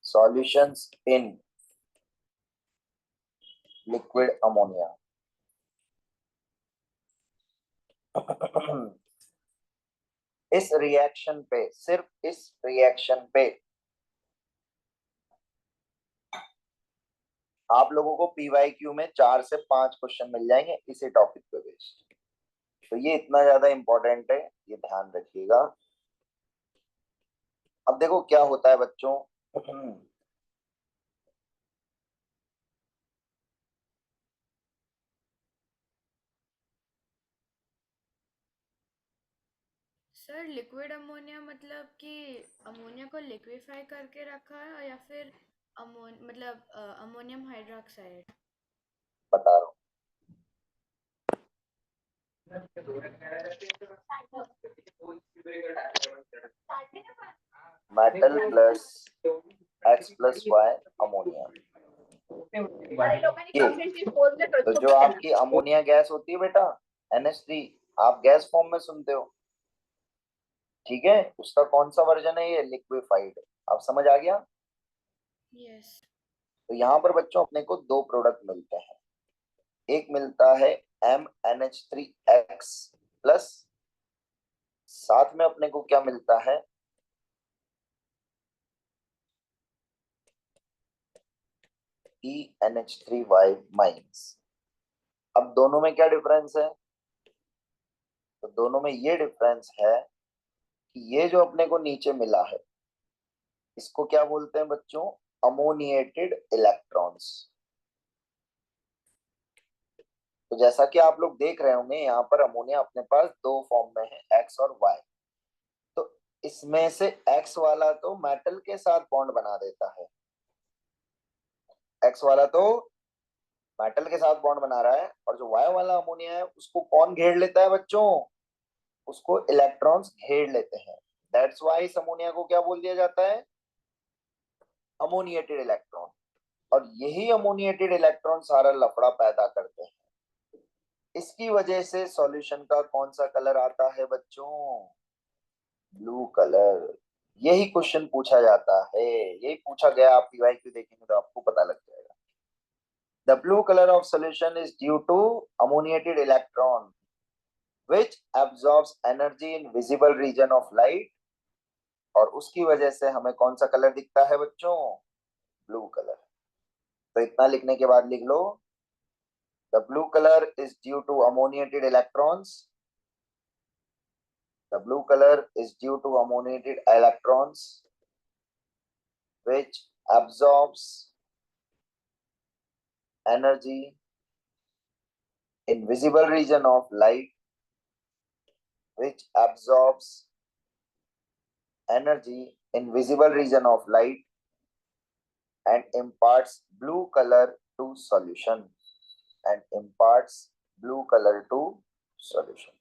Solutions in liquid ammonia. इस रिएक्शन पे, सिर्फ इस रिएक्शन पे आप लोगों को PYQ में 4 से 5 क्वेश्चन मिल जाएंगे इसी टॉपिक पे बेस्ड। तो ये इतना ज्यादा इंपॉर्टेंट है, ये ध्यान रखिएगा। अब देखो क्या होता है बच्चों, सर लिक्विड अमोनिया मतलब कि अमोनिया को लिक्विफाई करके रखा है या फिर मतलब अमोनियम हाइड्रोक्साइड? बता रहा हूँ। Metal plus X plus Y ammonia, ये तो जो आपकी अमोनिया गैस होती है बेटा NH3, आप गैस फॉर्म में सुनते हो, ठीक है, उसका कौन सा वर्जन है? ये लिक्विफाइड। आप समझ आ गया? यस। तो यहाँ पर बच्चों अपने को 2 प्रोडक्ट मिलते हैं, एक मिलता है MnH3X प्लस, साथ में अपने को क्या मिलता है? ENH3Y minus. अब दोनों में क्या डिफरेंस है? तो दोनों में ये डिफरेंस है ये जो अपने को नीचे मिला है इसको क्या बोलते हैं बच्चों? Ammoniated electrons. तो जैसा कि आप लोग देख रहे होंगे यहाँ पर अमोनिया अपने पास दो फॉर्म में है, एक्स और वाई। तो इसमें से एक्स वाला तो मेटल के साथ बॉन्ड बना देता है, एक्स वाला तो मेटल के साथ बॉन्ड बना रहा है, और जो वाई वाला अमोनिया है उसको कौन घेर लेता है बच्चों? उसको इलेक्ट्रॉन्स घेर लेते हैं। दैट्स वाई इस अमोनिया को क्या बोल दिया जाता है? Ammoniated electron. और यही अमोनिएटेड इलेक्ट्रॉन सारा लफड़ा पैदा करते हैं। इसकी वजह से सॉल्यूशन का कौन सा कलर आता है बच्चों? Blue colour. यही क्वेश्चन पूछा जाता है, यही पूछा गया। आप पीवाईक्यू देखेंगे तो आपको पता लग जाएगा। The blue colour of solution is due to ammoniated electron which absorbs energy in visible region of light, और उसकी वजह से हमें कौन सा कलर दिखता है बच्चों? Blue colour. तो इतना लिखने के बाद लिख लो, the blue color is due to ammoniated electrons. The blue color is due to ammoniated electrons which absorbs energy in visible region of light, which absorbs energy in visible region of light and imparts blue color to solution, and imparts blue color to solution.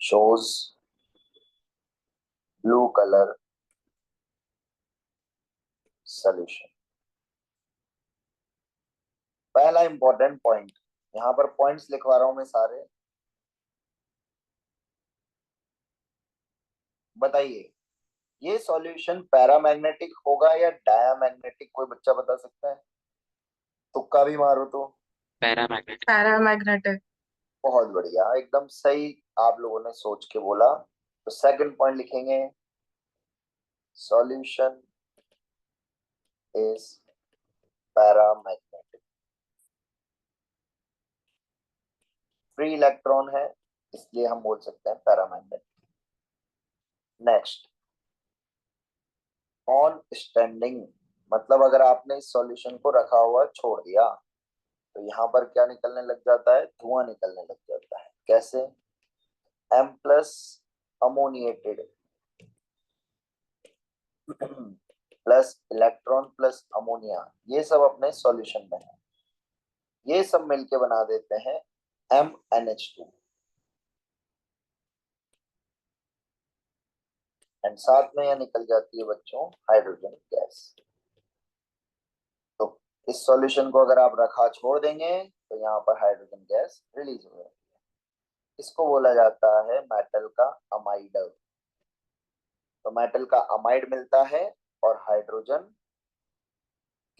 Shows blue color solution. पहला important point, यहां पर points लिखवा रहा हूं मैं सारे। बताइए ये सॉल्यूशन पैरामैग्नेटिक होगा या डायामैग्नेटिक? कोई बच्चा बता सकता है? तुक्का भी मारो तो। पैरामैग्नेटिक। पैरामैग्नेटिक। बहुत बढ़िया, एकदम सही आप लोगों ने सोच के बोला। तो सेकंड पॉइंट लिखेंगे, solution is paramagnetic. Free electron है इसलिए हम बोल सकते हैं पैरामैग्नेटिक। नेक्स्ट, ऑन स्टैंडिंग, मतलब अगर आपने इस सॉल्यूशन को रखा हुआ छोड़ दिया तो यहाँ पर क्या निकलने लग जाता है? धुआं निकलने लग जाता है। कैसे? M plus ammoniated plus electron plus ammonia, ये सब अपने सॉल्यूशन में है, ये सब मिलके बना देते हैं MnH2, एंड साथ में यह निकल जाती है बच्चों हाइड्रोजन गैस। तो इस सॉल्यूशन को अगर आप रखा छोड़ देंगे तो यहाँ पर हाइड्रोजन गैस रिलीज हो जाती है। इसको बोला जाता है मेटल का अमाइड। तो मेटल का अमाइड मिलता है और हाइड्रोजन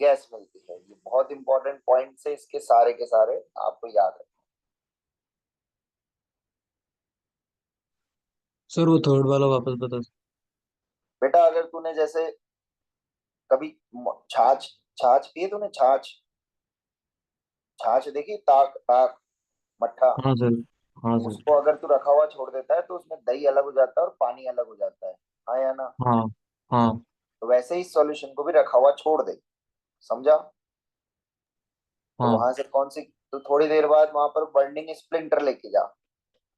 गैस मिलती है। ये बहुत इंपॉर्टेंट पॉइंट है, इसके सारे के सारे आपको याद रखना। सर वो थर्ड वाला वापस बता। बेटा अगर तूने जैसे कभी छाछ छाछ पिए, तूने छाछ छाछ देखी? ताक ताक मट्ठा। हाँ सर। हाँ सर। उसको अगर तू रखा हुआ छोड़ देता है तो उसमें दही अलग हो जाता है और पानी अलग हो जाता है, हाँ या ना? हाँ हाँ। तो वैसे ही सॉल्यूशन को भी रखा हुआ छोड़ दे, समझा? तो हाँ वहां से कौन सी, तो थोड़ी देर बाद वहां पर बर्निंग स्प्लिंटर लेके जा,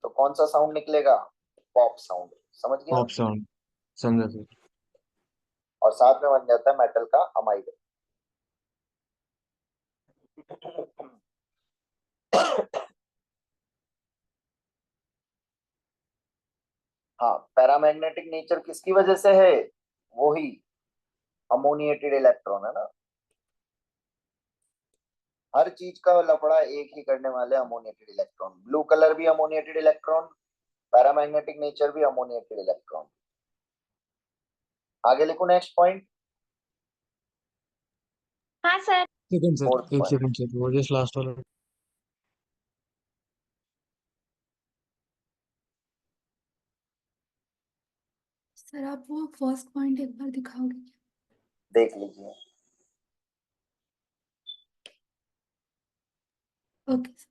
तो कौन सा साउंड निकलेगा? Pop sound. समझ गया? पॉप साउंड, समझा सर। और साथ में बन जाता है मेटल का अमाइड। हाँ, पैरामैग्नेटिक नेचर किसकी वजह से है? वो ही अमोनिएटेड इलेक्ट्रॉन है ना। हर चीज का लफड़ा एक ही करने वाले अमोनिएटेड इलेक्ट्रॉन। ब्लू कलर भी अमोनिएटेड इलेक्ट्रॉन, पैरामैग्नेटिक नेचर भी अमोनिएटेड इलेक्ट्रॉन। आगे लिखो नेक्स्ट पॉइंट। हाँ सर। सेकंड सर, फोर्थ एक पॉइंट, सेकंड सर, वो जस्ट लास्ट वाला। सर आप वो फर्स्ट पॉइंट एक बार दिखाओगे क्या? देख लीजिए। Okay sir.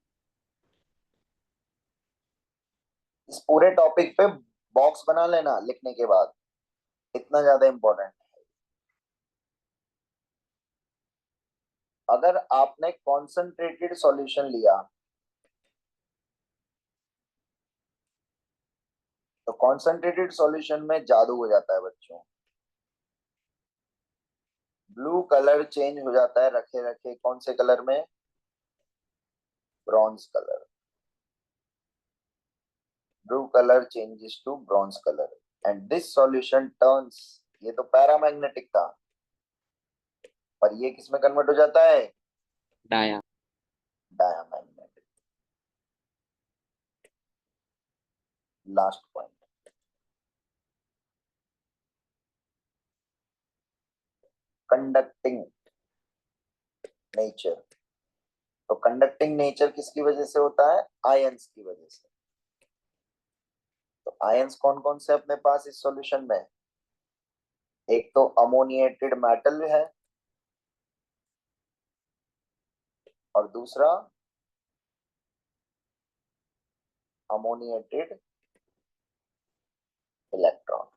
इस पूरे टॉपिक पे बॉक्स बना लेना लिखने के बाद, इतना ज्यादा इंपॉर्टेंट है। अगर आपने कॉन्सेंट्रेटेड सॉल्यूशन लिया तो कॉन्सेंट्रेटेड सॉल्यूशन में जादू हो जाता है बच्चों। ब्लू कलर चेंज हो जाता है रखे रखे कौन से कलर में? Bronze colour. Blue colour changes to bronze colour and this solution turns, ये तो पैरामैग्नेटिक था, पर ये किस में कन्वर्ट हो जाता है? Dia. Diamagnetic. Last point, conducting nature. तो कंडक्टिंग नेचर किसकी वजह से होता है? आयंस की वजह से। तो आयंस कौन कौन से अपने पास इस सॉल्यूशन में? एक तो अमोनिएटेड मेटल है और दूसरा अमोनिएटेड इलेक्ट्रॉन।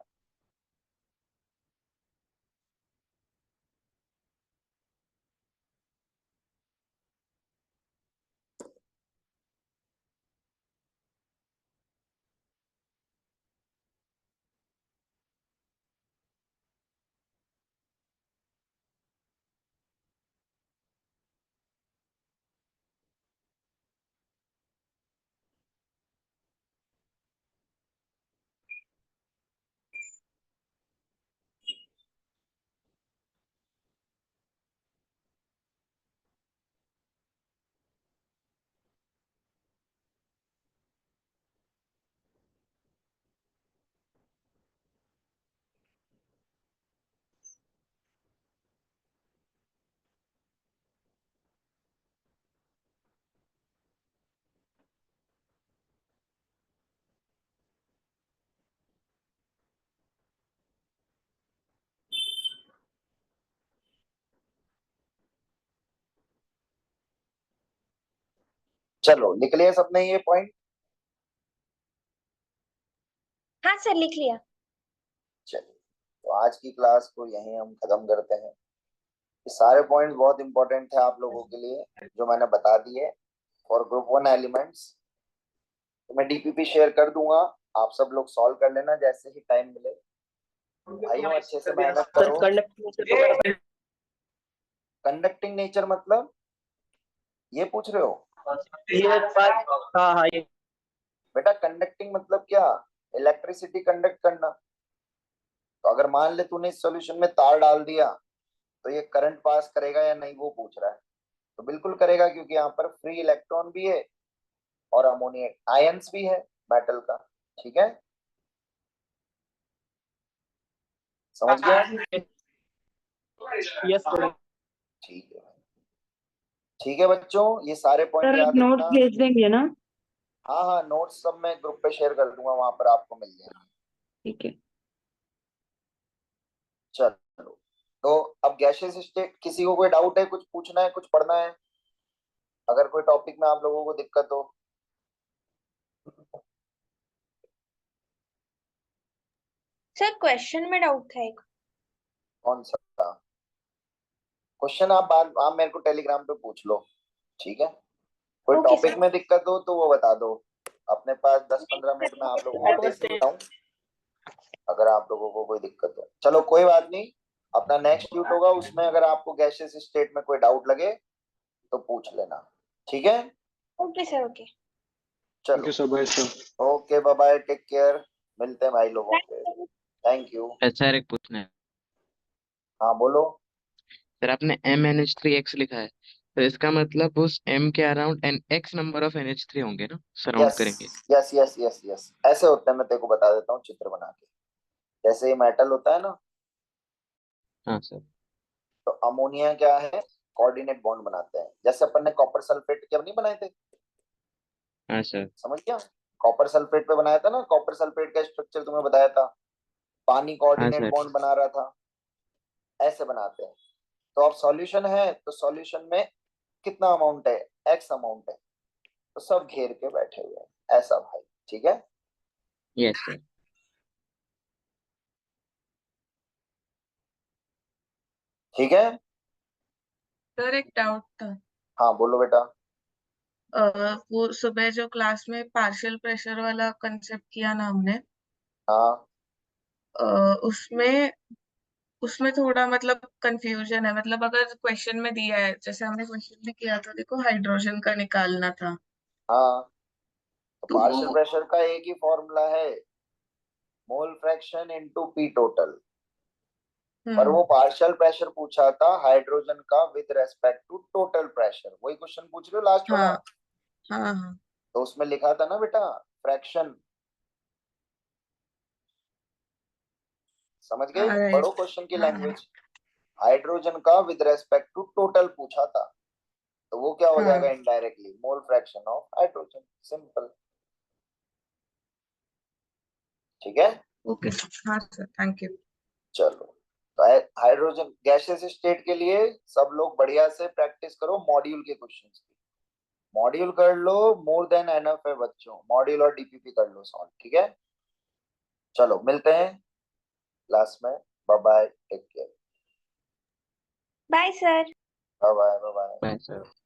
चलो लिख लिया सबने ये पॉइंट? हाँ सर लिख लिया। चलिए, तो आज की क्लास को यहीं हम खत्म करते हैं। ये सारे पॉइंट्स बहुत इंपॉर्टेंट थे आप लोगों के लिए जो मैंने बता दिए फॉर ग्रुप 1 एलिमेंट्स। तो मैं डीपीपी शेयर कर दूंगा, आप सब लोग सॉल्व कर लेना जैसे ही टाइम मिले। भाइयों अच्छे से मेहनत करो। कंडक्टिंग नेचर मतलब ये पूछ रहे हो? हाँ हाँ ये बेटा कंडक्टिंग मतलब क्या? इलेक्ट्रिसिटी कंडक्ट करना। तो अगर मान ले तूने इस सॉल्यूशन में तार डाल दिया तो ये करंट पास करेगा या नहीं वो पूछ रहा है। तो बिल्कुल करेगा क्योंकि यहाँ पर फ्री इलेक्ट्रॉन भी है और अमोनियम आयंस भी है मेटल का। ठीक है, समझ गया? यस ठीक है, ठीक है बच्चों, ये सारे पॉइंट सर याद नोट्स रखना। भेज देंगे ना? हाँ हाँ, नोट्स सब मैं ग्रुप पे शेयर कर दूंगा, वहां पर आपको मिल जाएंगे। ठीक है। चलो, तो अब गैसेस स्टेट, किसी को कोई डाउट है, कुछ पूछना है, कुछ पढ़ना है? अगर कोई टॉपिक में आप लोगों को दिक्कत हो? सर क्वेश्चन में डाउट था एक। कौन सा क्वेश्चन? आप मेरे को टेलीग्राम पे पूछ लो, ठीक है? कोई ओके टॉपिक सर। में दिक्कत हो तो वो बता दो, अपने पास 10-15 मिनट में आप लोगों को देख लेता हूँ अगर आप लोगों को कोई दिक्कत हो। चलो कोई बात नहीं, अपना नेक्स्ट ट्यूट होगा उसमें अगर आपको गैसेस स्टेट में कोई डाउट लगे तो पूछ लेना, ठीक है? Okay sir okay. चलो sir, bye sir. Okay, bye bye, take care, मिलते हैं भाई लोगों से। Thank you. सर एक पूछना है। हाँ बोलो। सर आपने MnH3x लिखा है, तो इसका मतलब उस M के around an x number of NH3 होंगे ना, सराउंड यस करेंगे। यस यस यस यस, ऐसे होते हैं, मैं तेरे को बता देता हूँ चित्र बना के। जैसे ये मेटल होता है ना, हाँ सर। तो अमोनिया क्या है, कोऑर्डिनेट बॉन्ड बनाते हैं। जैसे अपन ने कॉपर सल्फेट के नहीं बनाए थे, हाँ सर। समझ गया? कॉपर सल्फेट पे बनाया था ना, कॉपर सल्फेट का स्ट्रक्चर तुम्हें बताया था। पानी हाँ कोऑर्डिनेट सर। बॉन्ड बना रहा था, ऐसे बनाते हैं। तो अब सॉल्यूशन है, तो सॉल्यूशन में कितना अमाउंट है, एक्स अमाउंट है, तो सब घेर के बैठे हुए हैं ऐसा भाई, ठीक है। Yes sir. ठीक है, सर एक डाउट था। हाँ बोलो बेटा। वो सुबह जो क्लास में पार्शियल प्रेशर वाला कंसेप्ट किया ना हमने, हाँ उसमें उसमें थोड़ा मतलब कंफ्यूजन है। मतलब अगर क्वेश्चन में दिया है, जैसे हमने क्वेश्चन में किया था, देखो हाइड्रोजन का निकालना था, हाँ, तो तो पार्शियल वो प्रेशर का एक ही फॉर्मूला है, mole fraction into P total. पर वो पार्शियल प्रेशर पूछा था हाइड्रोजन का with respect to total pressure, वही क्वेश्चन पूछ रहे हो लास्ट वाला। हाँ हाँ हाँ तो उसमें लिखा था ना बेटा फ्रैक्शन, समझ गए, हाँ पढ़ो राइट। क्वेश्चन की हाँ लैंग्वेज। हाइड्रोजन का विद रेस्पेक्ट टू टोटल पूछा था, तो वो क्या हो जाएगा हाँ indirectly mole fraction of hydrogen, simple. ठीक है, ओके सर। हाँ सर, थैंक यू। चलो। तो हाइड्रोजन गैसेस स्टेट के लिए सब लोग बढ़िया से प्रैक्टिस करो मॉड्यूल के क्वेश्चंस की। मॉड्यूल कर लो, मोर देन एनफ है बच्चों, मॉड्यूल और डीपीपी कर लो सॉल्व, ठीक है। चलो मिलते हैं क्लास में, bye bye, take care, bye sir. Bye bye bye bye. Bye sir.